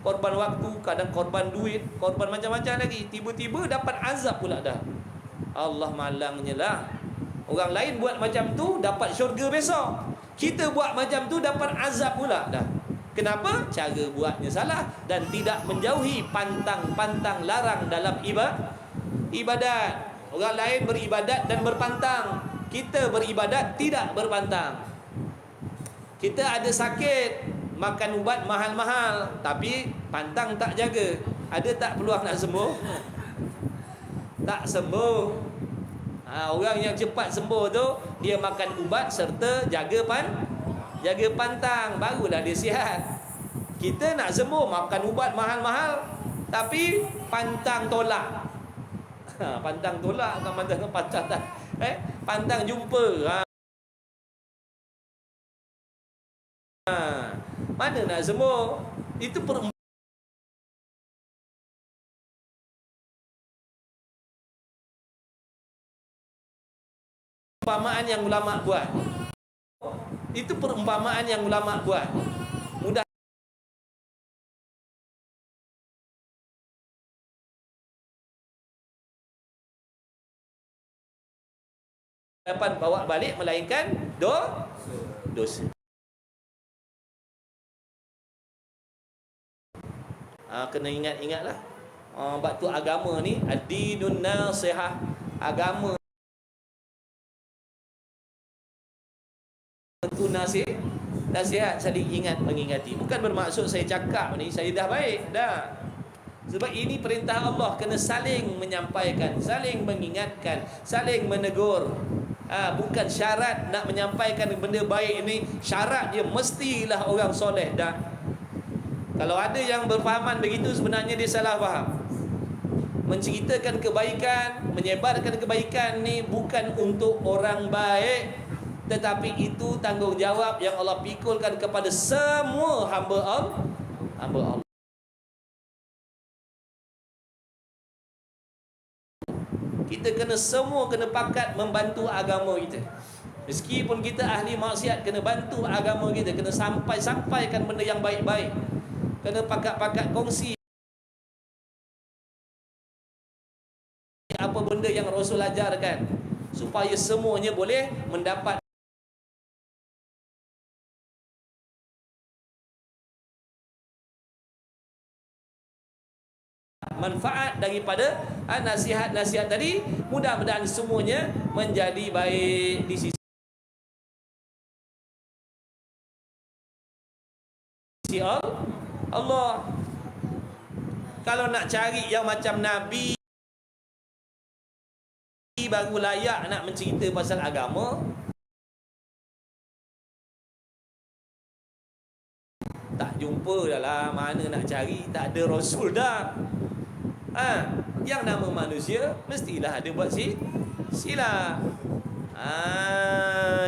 Korban waktu, kadang korban duit, korban macam-macam lagi. Tiba-tiba dapat azab pula dah. Allah malangnya lah. Orang lain buat macam tu dapat syurga besok, kita buat macam tu dapat azab pula dah. Kenapa? Cara buatnya salah dan tidak menjauhi pantang-pantang larang dalam ibadat. Orang lain beribadat dan berpantang, kita beribadat tidak berpantang. Kita ada sakit, makan ubat mahal-mahal, tapi pantang tak jaga. Ada tak peluang nak sembuh? Tak sembuh. Orang yang cepat sembuh tu, dia makan ubat serta jaga pantang, barulah dia sihat. Kita nak sembuh, makan ubat mahal-mahal, tapi pantang tolak. Pantang tolak, pantang tak. Pantang jumpa. Mana nak sembuh? Itu perumpamaan yang ulama buat. Itu perumpamaan yang ulama buat. Mudah dapat bawa balik melainkan dosa. Kena ingat-ingatlah. Bab tu agama ni ad-dinun nasihah, agama tu nasihat, saling ingat mengingati. Bukan bermaksud saya cakap ni saya dah baik, dah. Sebab ini perintah Allah, kena saling menyampaikan, saling mengingatkan, saling menegur. Bukan syarat nak menyampaikan benda baik ni, syarat dia mestilah orang soleh dah. Kalau ada yang berfahaman begitu, sebenarnya dia salah faham. Menceritakan kebaikan, menyebarkan kebaikan ni bukan untuk orang baik, tetapi itu tanggungjawab yang Allah pikulkan kepada semua hamba Allah. Kita semua kena pakat membantu agama kita. Meskipun kita ahli maksiat, kena bantu agama kita, kena sampaikan benda yang baik-baik. Kena pakat-pakat kongsi apa benda yang Rasul ajarkan, supaya semuanya boleh mendapat manfaat daripada nasihat-nasihat tadi. Mudah-mudahan semuanya menjadi baik di sisi Allah. Kalau nak cari yang macam Nabi baru layak nak mencerita pasal agama, tak jumpa dah lah. Mana nak cari, tak ada Rasul dah. Yang nama manusia mestilah ada buat silap.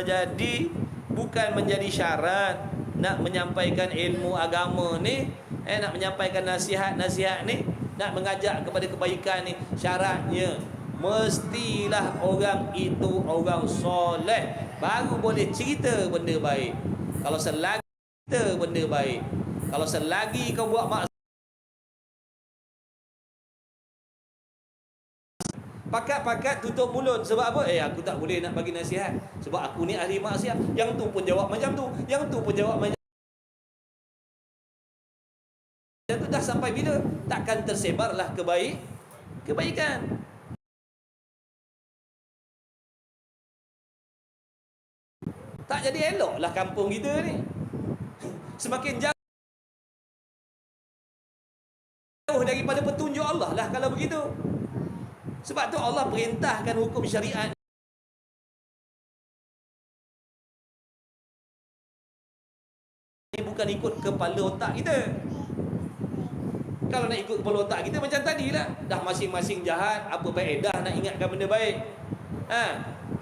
Jadi bukan menjadi syarat nak menyampaikan ilmu agama ni, nak menyampaikan nasihat-nasihat ni, nak mengajak kepada kebaikan ni, syaratnya mestilah orang itu orang soleh, baru boleh cerita benda baik. Kalau selagi cerita benda baik, kalau selagi kau buat maksiat, pakat-pakat tutup mulut. Sebab apa? Aku tak boleh nak bagi nasihat, sebab aku ni ahli maksiat. Yang tu pun jawab macam tu, yang tu pun jawab macam tu. Dan tu dah sampai bila? Takkan tersebarlah kebaikan. Tak jadi eloklah kampung kita ni. Semakin jauh daripada petunjuk Allah lah kalau begitu. Sebab tu Allah perintahkan hukum syariat ini bukan ikut kepala otak kita. Kalau nak ikut kepala otak kita macam tadilah, dah masing-masing jahat, apa faedah nak ingatkan benda baik?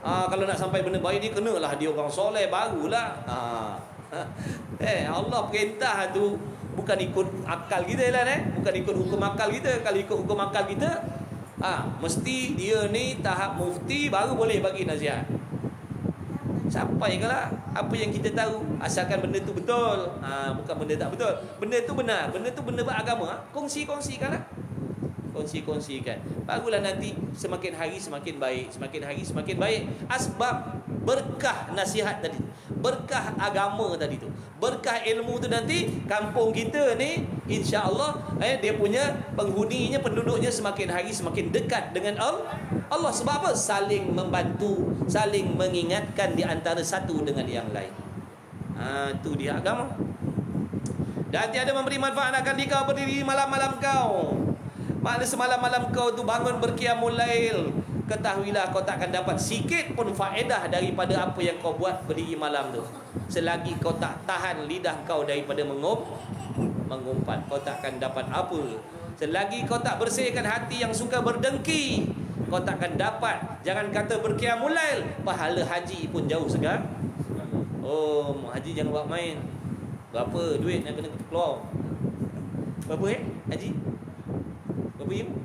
Kalau nak sampai benda baik ni, kenalah dia orang soleh barulah. Allah perintah tu bukan ikut akal kita lah, bukan ikut hukum akal kita. Kalau ikut hukum akal kita, mesti dia ni tahap mufti baru boleh bagi nasihat. Sampaikanlah apa yang kita tahu, asalkan benda tu betul, bukan benda tak betul. Benda tu benar, benda tu benda beragama, kongsikanlah. Kongsikan. Barulah nanti semakin hari semakin baik, semakin hari semakin baik. Asbab berkah nasihat tadi, berkah agama tadi tu, berkah ilmu tu, nanti kampung kita ni insya-Allah dia punya penghuninya, penduduknya semakin hari semakin dekat dengan Allah. Sebab apa? Saling membantu, saling mengingatkan di antara satu dengan yang lain. Itu dia agama. Dan tiada memberi manfaat akan dikau berdiri malam-malam kau. Maknanya semalam-malam kau tu bangun berqiyamul lail, ketahuilah kau tak akan dapat sikit pun faedah daripada apa yang kau buat berdiri malam tu. Selagi kau tak tahan lidah kau daripada mengumpat, kau tak akan dapat apa. Selagi kau tak bersihkan hati yang suka berdengki, kau tak akan dapat. Jangan kata berqiyamul lail, pahala haji pun jauh segar. Oh, haji jangan buat main. Berapa duit yang kena keluar? Berapa haji? Berapa ilmu?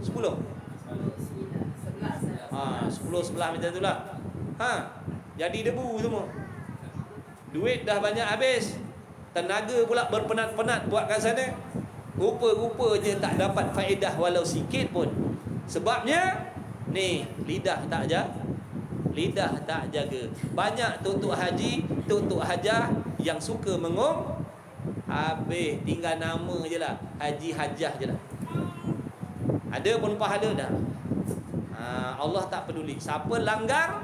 10? 10 sebelah macam tu lah. Jadi debu semua. Duit dah banyak habis, tenaga pula berpenat-penat buat kat sana. Rupa-rupa je tak dapat faedah walau sikit pun. Sebabnya ni lidah tak jaga. Banyak tuk-tuk haji, tuk-tuk hajah yang suka habis tinggal nama je lah, haji hajah je lah. Ada pun pahala dah. Allah tak peduli. Siapa langgar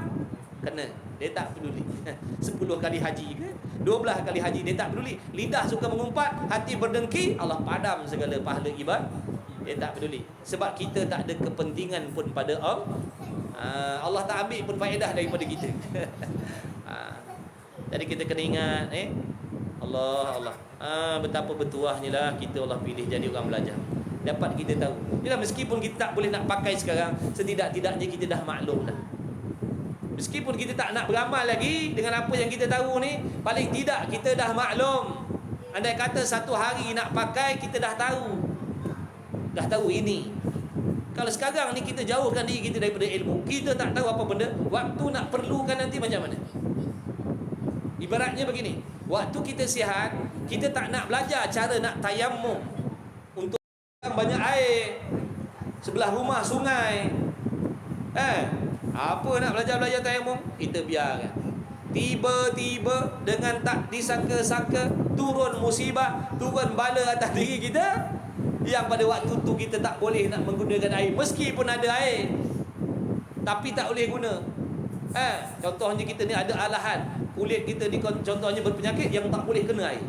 kena, dia tak peduli. 10 kali haji ke 12 kali haji, dia tak peduli. Lidah suka mengumpat, hati berdengki, Allah padam segala pahala ibadah. Dia tak peduli. Sebab kita tak ada kepentingan pun pada Allah. Allah tak ambil pun faedah daripada kita. Jadi kita kena ingat Allah betapa bertuahnya lah kita Allah pilih jadi orang belajar. Dapat kita tahu. Yalah, meskipun kita tak boleh nak pakai sekarang, setidak-tidaknya kita dah maklum dah. Meskipun kita tak nak beramal lagi dengan apa yang kita tahu ni, paling tidak kita dah maklum. Andai kata satu hari nak pakai, kita dah tahu. Dah tahu ini. Kalau sekarang ni kita jauhkan diri kita daripada ilmu, kita tak tahu apa benda, waktu nak perlukan nanti macam mana. Ibaratnya begini, waktu kita sihat, kita tak nak belajar cara nak tayammum untuk banyak air sebelah rumah sungai. Apa nak belajar tayammum, kita biarkan. Tiba-tiba dengan tak disangka-sangka turun musibah, turun bala atas diri kita, yang pada waktu tu kita tak boleh nak menggunakan air, meskipun ada air tapi tak boleh guna. Contohnya kita ni ada alahan, kulit kita ni contohnya berpenyakit yang tak boleh kena air.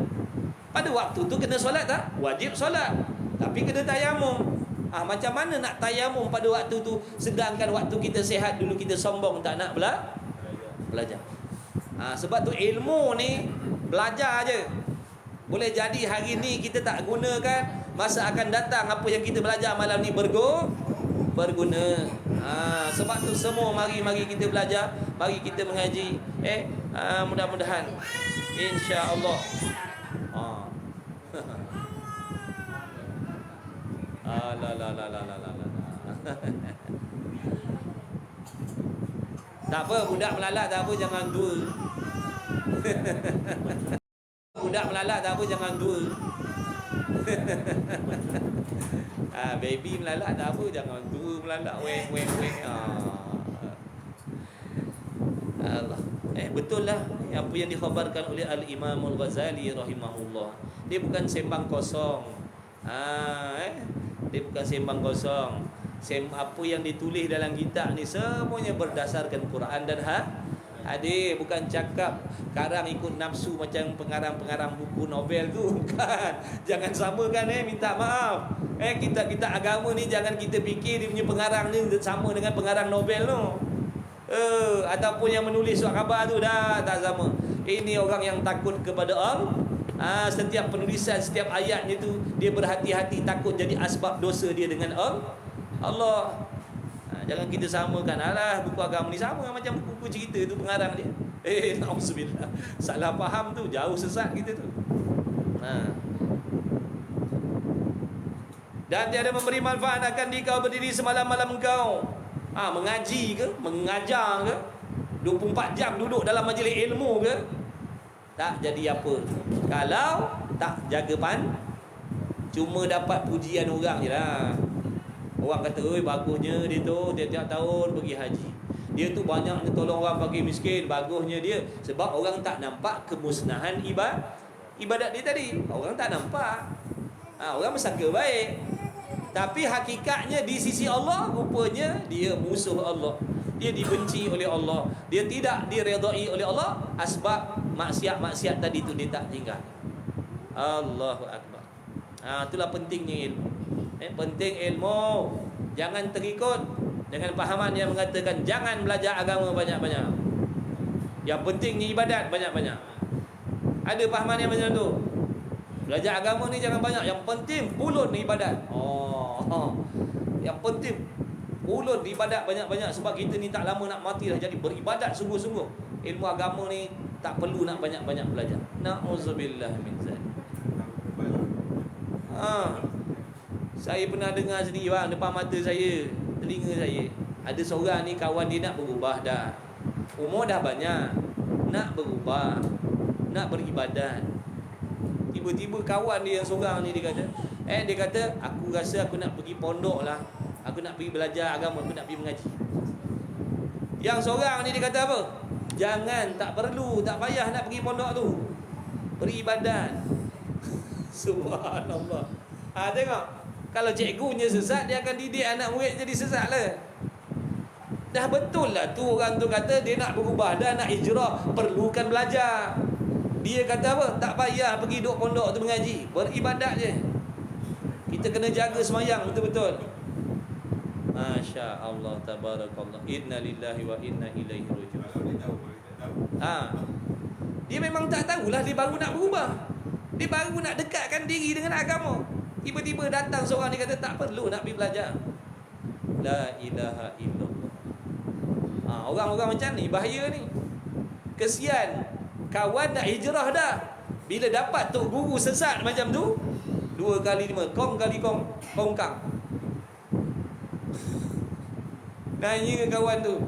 Pada waktu tu kena solat tak? Wajib solat, tapi kena tayamum. Macam mana nak tayamum pada waktu tu, sedangkan waktu kita sihat dulu kita sombong tak nak belajar. Sebab tu ilmu ni belajar je. Boleh jadi hari ni kita tak gunakan, masa akan datang apa yang kita belajar malam ni berguna. Sebab tu semua mari kita belajar, mari kita mengaji. Mudah-mudahan insya-Allah. Tak apa, budak melalat tak apa, jangan dua. Budak melalat tak apa, jangan dua. Baby melalat tak apa, jangan dua melalat. Weh. Allah. Betul lah apa yang dikhabarkan oleh Al-Imam Al-Ghazali rahimahullah. Dia bukan sembang kosong. Dia bukan sembang kosong. Apa yang ditulis dalam kitab ni semuanya berdasarkan Quran dan hadis. Bukan cakap karang ikut nafsu macam pengarang-pengarang buku novel tu. Bukan. Jangan samakan minta maaf. Kita agama ni jangan kita fikir dia punya pengarang ni sama dengan pengarang novel tu. Ataupun yang menulis surat khabar tu dah tak sama. Ini orang yang takut kepada Allah. Setiap penulisan, setiap ayatnya tu dia berhati-hati, takut jadi asbab dosa dia dengan Allah. Jangan kita samakan. Buku agama ni sama macam buku cerita tu pengarang dia. Na'udzubillah. Salah faham tu, jauh sesat kita tu. Dan tiada memberi manfaat akan dikau berdiri semalam malam engkau. Mengaji ke, mengajar ke, 24 jam duduk dalam majlis ilmu ke, tak jadi apa kalau tak jaga cuma dapat pujian orang je lah. Orang kata, bagusnya dia tu tiap-tiap tahun pergi haji, dia tu banyaknya tolong orang fakir miskin, bagusnya dia. Sebab orang tak nampak kemusnahan ibadat dia tadi. Orang tak nampak. Orang bersangka baik, tapi hakikatnya di sisi Allah rupanya dia musuh Allah. Dia dibenci oleh Allah, dia tidak diredai oleh Allah, sebab maksiat-maksiat tadi tu dia tak tinggal. Allahu Akbar. Itulah pentingnya ilmu. Penting ilmu. Jangan terikut dengan pahaman yang mengatakan jangan belajar agama banyak-banyak, yang pentingnya ibadat banyak-banyak. Ada pahaman yang macam tu. Belajar agama ni jangan banyak, yang penting pulun ibadat. Yang penting pulun ibadat banyak-banyak, sebab kita ni tak lama nak mati dah, jadi beribadat sungguh-sungguh. Ilmu agama ni tak perlu nak banyak-banyak belajar. Na'udzubillah min zalik. Saya pernah dengar sendiri bang, depan mata saya, telinga saya. Ada seorang ni kawan dia nak berubah dah. Umur dah banyak, nak berubah, nak beribadat. Tiba-tiba kawan dia yang seorang ni dia kata, aku rasa aku nak pergi pondok lah. Aku nak pergi belajar agama, aku nak pergi mengaji. Yang seorang ni dia kata apa? Jangan, tak perlu, tak payah nak pergi pondok tu. Beribadat. Subhanallah. Tengok, kalau cikgunya sesat, dia akan didik anak murid jadi sesat lah. Dah betul lah tu orang tu kata dia nak berubah, dah nak hijrah, perlukan belajar. Dia kata apa? Tak payah pergi duduk pondok tu mengaji, beribadat je. Kita kena jaga semayang betul-betul. Masya Allah, tabarakallah. Inna lillahi wa inna ilaihi raji'un. Dia memang tak tahulah, dia baru nak berubah, dia baru nak dekatkan diri dengan agama. Tiba-tiba datang seorang, dia kata tak perlu nak pergi belajar. La ilaha illallah. Orang-orang macam ni bahaya ni. Kesian, kawan nak hijrah dah, bila dapat tok guru sesat macam tu, 2 kali 5 kong kali kong kongkang. Nanya kawan tu,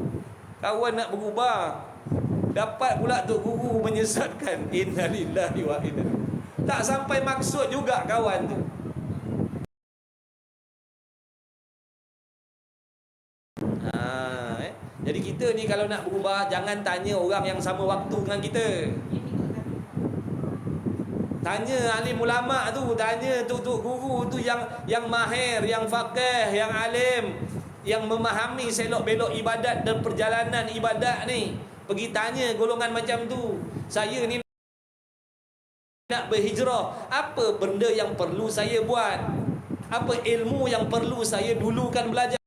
kawan nak berubah, dapat pula tok guru menyesatkan. Innalillahi wa inna. Tak sampai maksud juga kawan tu. Jadi kita ni kalau nak berubah, jangan tanya orang yang sama waktu dengan kita. Tanya alim ulama tu, tanya tok guru tu yang mahir, yang faqih, yang alim, yang memahami selok belok ibadat dan perjalanan ibadat ni. Pergi tanya golongan macam tu. Saya ni nak berhijrah, apa benda yang perlu saya buat? Apa ilmu yang perlu saya dulukan belajar?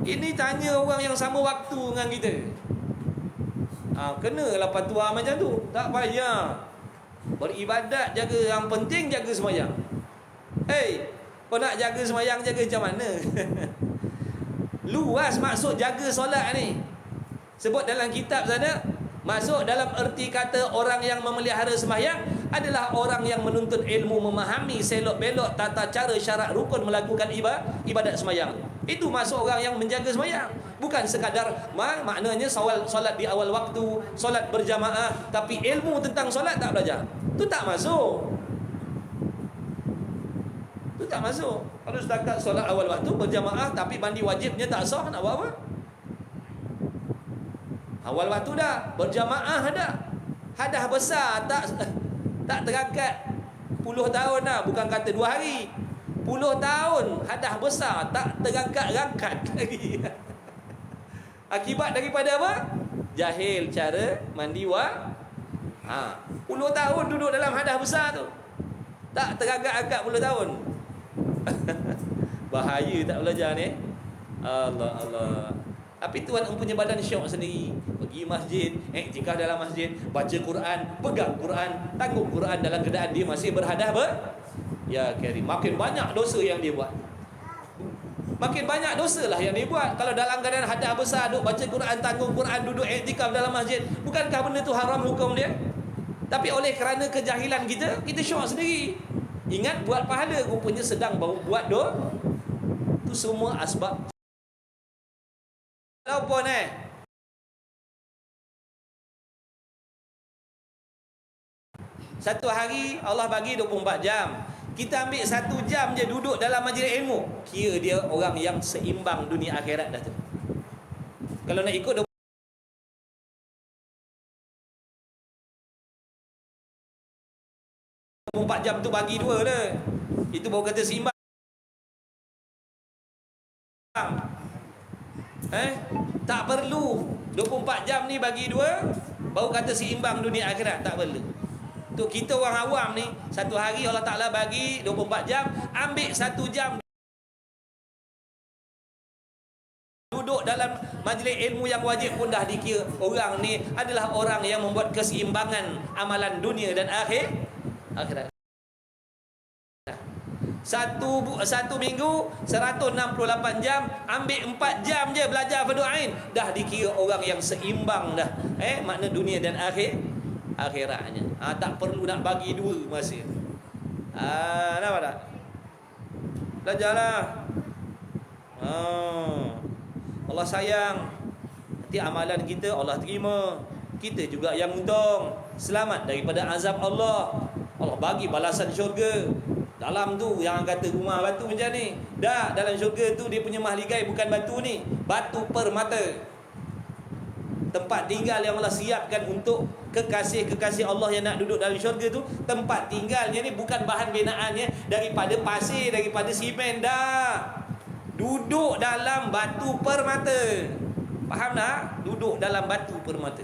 Ini tanya orang yang sama waktu dengan kita. Kenalah fatwa macam tu. Tak payah beribadat, jaga, yang penting jaga semayang. Kau nak jaga semayang, jaga macam mana? Luas maksud jaga solat ni. Sebut dalam kitab sana, masuk dalam erti kata orang yang memelihara semayang adalah orang yang menuntut ilmu, memahami selok belok tata cara syarat rukun melakukan ibadat semayang. Itu masuk orang yang menjaga semayang. Bukan sekadar maknanya solat di awal waktu, solat berjamaah, tapi ilmu tentang solat tak belajar. Itu tak masuk. Itu tak masuk. Kalau setakat solat awal waktu berjamaah tapi mandi wajibnya tak sah, nak buat apa? Awal waktu dah, berjamaah dah, hadah besar tak terangkat puluh tahun dah, bukan kata 2 hari, puluh tahun hadah besar tak terangkat-rangkat lagi. Akibat daripada apa? Jahil cara mandi puluh tahun duduk dalam hadah besar tu, tak terangkat-angkat puluh tahun. Bahaya tak belajar ni. Allah. Tapi Tuhan punya badan syok sendiri. Pergi masjid, iktikaf dalam masjid, baca Quran, pegang Quran, tanggung Quran dalam keadaan dia masih berhadah ya karim. Makin banyak dosa yang dia buat. Makin banyak dosa lah yang dia buat. Kalau dalam keadaan hadah besar, duduk baca Quran, tanggung Quran, duduk iktikaf dalam masjid, bukankah benda tu haram hukum dia? Tapi oleh kerana kejahilan kita syok sendiri. Ingat buat pahala, rupanya sedang buat dosa. Itu semua asbab. Walaupun satu hari Allah bagi 24 jam, kita ambil 1 jam je duduk dalam majlis ilmu, kira dia orang yang seimbang dunia akhirat dah tu. Kalau nak ikut 24 jam tu bagi 2 lah. Itu baru kata seimbang. Tak perlu 24 jam ni bagi 2 baru kata seimbang dunia akhirat. Tak perlu. Untuk kita orang awam ni, satu hari Allah Ta'ala bagi 24 jam, ambil 1 jam duduk dalam majlis ilmu yang wajib pun dah dikira orang ni adalah orang yang membuat keseimbangan amalan dunia dan akhirat. Satu minggu 168 jam, ambil 4 jam je belajar fardu ain, dah dikira orang yang seimbang dah. Makna dunia dan akhiratnya. Tak perlu nak bagi 2 masa. Nampak tak? Belajarlah. Allah sayang. Nanti amalan kita Allah terima. Kita juga yang untung, selamat daripada azab Allah. Allah bagi balasan syurga. Dalam tu yang kata rumah batu macam ni, dah dalam syurga tu dia punya mahligai bukan batu ni, batu permata. Tempat tinggal yang Allah siapkan untuk kekasih-kekasih Allah yang nak duduk dalam syurga tu, tempat tinggalnya ni bukan bahan binaannya daripada pasir, daripada simen, dah duduk dalam batu permata. Faham tak? Duduk dalam batu permata.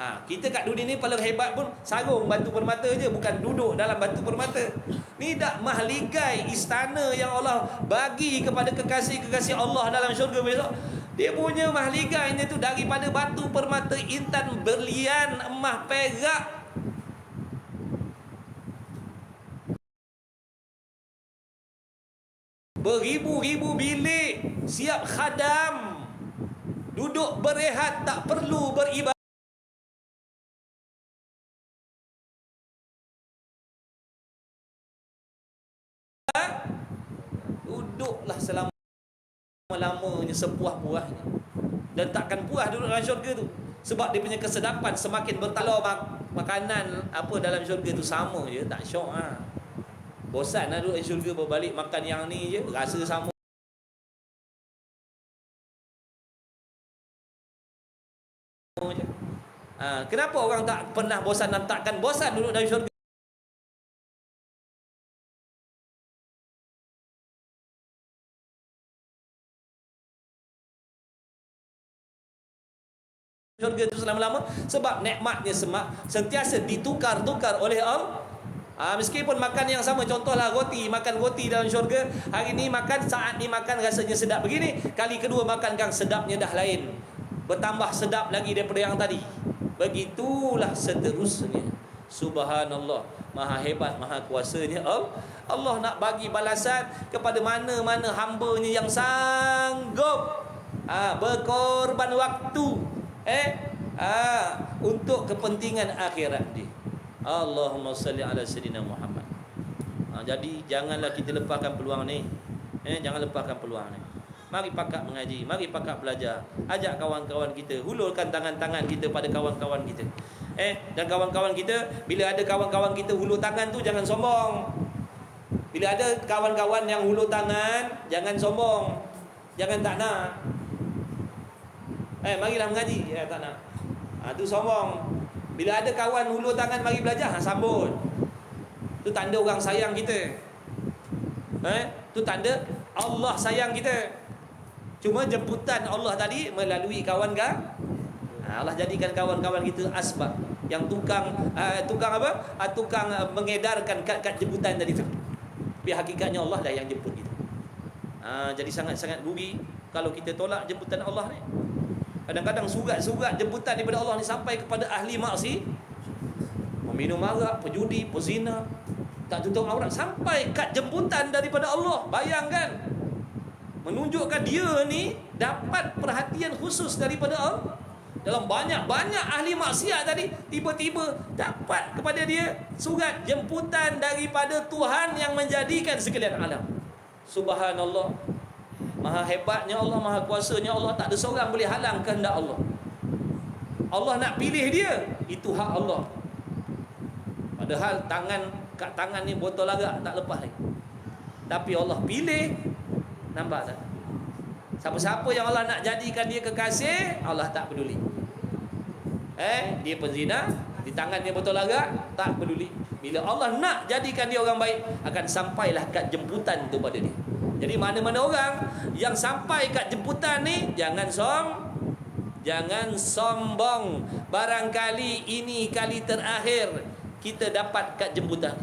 Kita kat dunia ni paling hebat pun sarung batu permata je, bukan duduk dalam batu permata. Ni dak mahligai istana yang Allah bagi kepada kekasih-kekasih Allah dalam syurga besok. Dia punya mahligainya tu daripada batu permata, intan, berlian, emas, perak. Beribu-ribu bilik, siap khadam. Duduk berehat, tak perlu beribadah. Duduklah selama-lamanya, sepuas-puasnya. Dan takkan puas duduk dalam syurga tu. Sebab dia punya kesedapan semakin bertambah, makanan apa dalam syurga tu sama je, tak syok. Bosan nak duduk dalam syurga, berbalik makan yang ni je, rasa sama je. Kenapa orang tak pernah bosan dan takkan bosan duduk dalam syurga? Syurga itu selama-lama, sebab nikmatnya sentiasa ditukar-tukar oleh Allah. Meskipun makan yang sama, contohlah roti, makan roti dalam syurga, hari ni makan, saat ni makan rasanya sedap begini, kali kedua makan kan sedapnya dah lain, bertambah sedap lagi daripada yang tadi. Begitulah seterusnya. Subhanallah, maha hebat, maha kuasanya Allah nak bagi balasan kepada mana-mana hamba-Nya yang sanggup berkorban waktu untuk kepentingan akhirat dia. Allahumma salli ala sayyidina Muhammad. Jadi janganlah kita lepaskan peluang ni. Jangan lepaskan peluang ni. Mari pakat mengaji, mari pakat belajar. Ajak kawan-kawan kita, hulurkan tangan-tangan kita pada kawan-kawan kita. Dan kawan-kawan kita, bila ada kawan-kawan kita hulur tangan tu, jangan sombong. Bila ada kawan-kawan yang hulur tangan, jangan sombong. Jangan tak nak. Marilah mengaji, tak nak. Tu sombong. Bila ada kawan hulur tangan mari belajar, sambut. Tu tanda orang sayang kita. Tu tanda Allah sayang kita. Cuma jemputan Allah tadi melalui kawan kan? Allah jadikan kawan-kawan kita asbab yang tukang apa? Tukang mengedarkan kad-kad jemputan tadi tu. Tapi hakikatnya Allah lah yang jemput kita. Jadi sangat-sangat rugi kalau kita tolak jemputan Allah ni. Kadang-kadang surat-surat jemputan daripada Allah ni sampai kepada ahli maksiat, meminum arak, pejudi, pezina, tak tutup aurat, sampai kad jemputan daripada Allah. Bayangkan, menunjukkan dia ni dapat perhatian khusus daripada Allah. Dalam banyak-banyak ahli maksiat tadi, tiba-tiba dapat kepada dia surat jemputan daripada Tuhan yang menjadikan sekalian alam. Subhanallah. Maha hebatnya Allah, maha kuasanya Allah, tak ada seorang boleh halang kehendak Allah. Allah nak pilih dia, itu hak Allah. Padahal kat tangan ni botol arak tak lepas lagi. Tapi Allah pilih, nampak tak? Siapa-siapa yang Allah nak jadikan dia kekasih, Allah tak peduli. Dia penzina, di tangan dia betul agak, tak peduli. Bila Allah nak jadikan dia orang baik, akan sampailah kat jemputan tu pada dia. Jadi mana-mana orang yang sampai kat jemputan ni, jangan sombong. Barangkali ini kali terakhir kita dapat kat jemputan.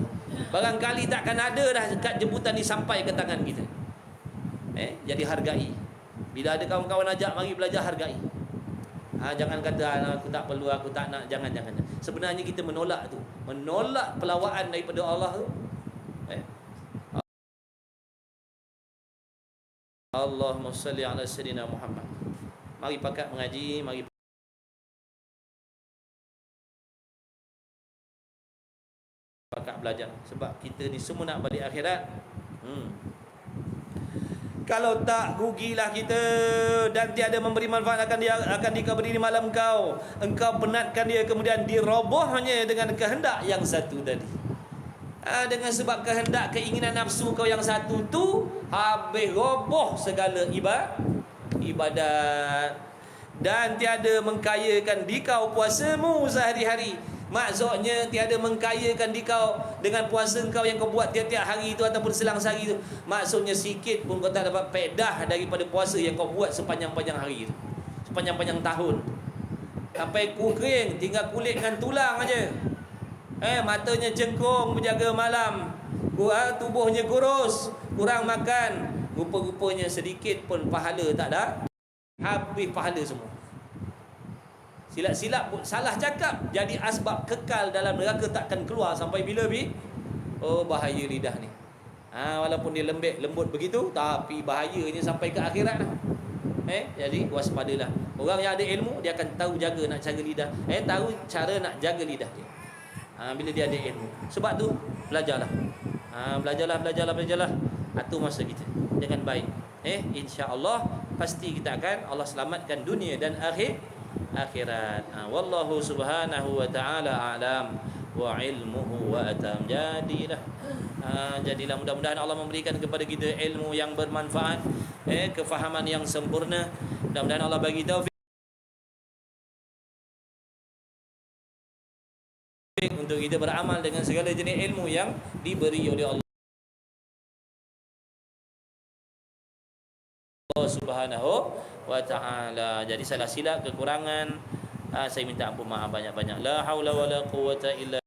Barangkali takkan ada dah kat jemputan ni sampai ke tangan kita. Jadi hargai. Bila ada kawan-kawan ajak mari belajar, hargai. Jangan kata aku tak perlu, aku tak nak. Jangan. Sebenarnya kita menolak tu. Menolak pelawaan daripada Allah tu. Allahumma salli ala sayyidina Muhammad. Mari pakat mengaji, mari pakat belajar. Sebab kita ni semua nak balik akhirat. Kalau tak, rugilah kita. Dan tiada memberi manfaat akan dikabari di malam engkau penatkan dia, kemudian dirobohnya dengan kehendak yang satu tadi. Dengan sebab kehendak, keinginan nafsu kau yang satu tu, habis roboh segala ibadat. Dan tiada mengkayakan dikau puasamu sehari-hari. Maksudnya tiada mengkayakan dikau dengan puasa kau yang kau buat tiap-tiap hari itu ataupun selang sehari itu. Maksudnya sikit pun kau tak dapat faedah daripada puasa yang kau buat sepanjang-panjang hari itu, sepanjang-panjang tahun. Sampai kering, tinggal kulit dengan tulang aja. Matanya cengkung berjaga malam, tubuhnya kurus, kurang makan, rupa-rupanya sedikit pun pahala tak ada, habis pahala semua. Silap-silap salah cakap jadi asbab kekal dalam neraka, takkan keluar sampai bila bahaya lidah ni. Walaupun dia lembut begitu, tapi bahayanya sampai ke akhirat lah. Jadi waspadalah. Orang yang ada ilmu, dia akan tahu jaga nak jaga lidah. Tahu cara nak jaga lidah dia. Bila dia ada ilmu. Sebab tu belajarlah. Belajarlah. Atur masa kita dengan baik. Insya-Allah pasti kita akan Allah selamatkan dunia dan akhirat. Wallahu subhanahu wa ta'ala a'lam wa ilmuhu wa atam. Jadilah mudah-mudahan Allah memberikan kepada kita ilmu yang bermanfaat, kefahaman yang sempurna. Mudah-mudahan Allah bagi taufik untuk kita beramal dengan segala jenis ilmu yang diberi oleh Allah Subhanahu wa ta'ala. Jadi salah silap, kekurangan, saya minta ampun, maaf banyak-banyak. La haula wala quwata illa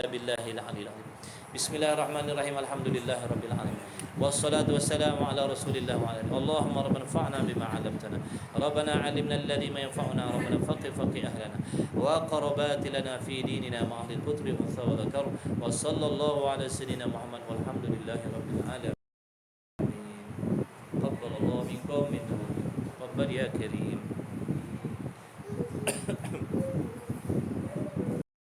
billahil aliyil azim. Bismillahirrahmanirrahim. Alhamdulillahirabbil alamin. Wassalatu wassalamu ala Rasulillah wa ala alihi. Allahumma rabbana fa'na bima 'allamtana. Rabbana 'allimna alladhi ma yanfa'una. Rabbana faqih ahlana wa qarabat lana fi dinina ma ahli al-qutri wa thawakar. Wa sallallahu ala sayyidina Muhammad walhamdulillahirabbil alamin. Qabbalallahu minkum min qabbal ya karim.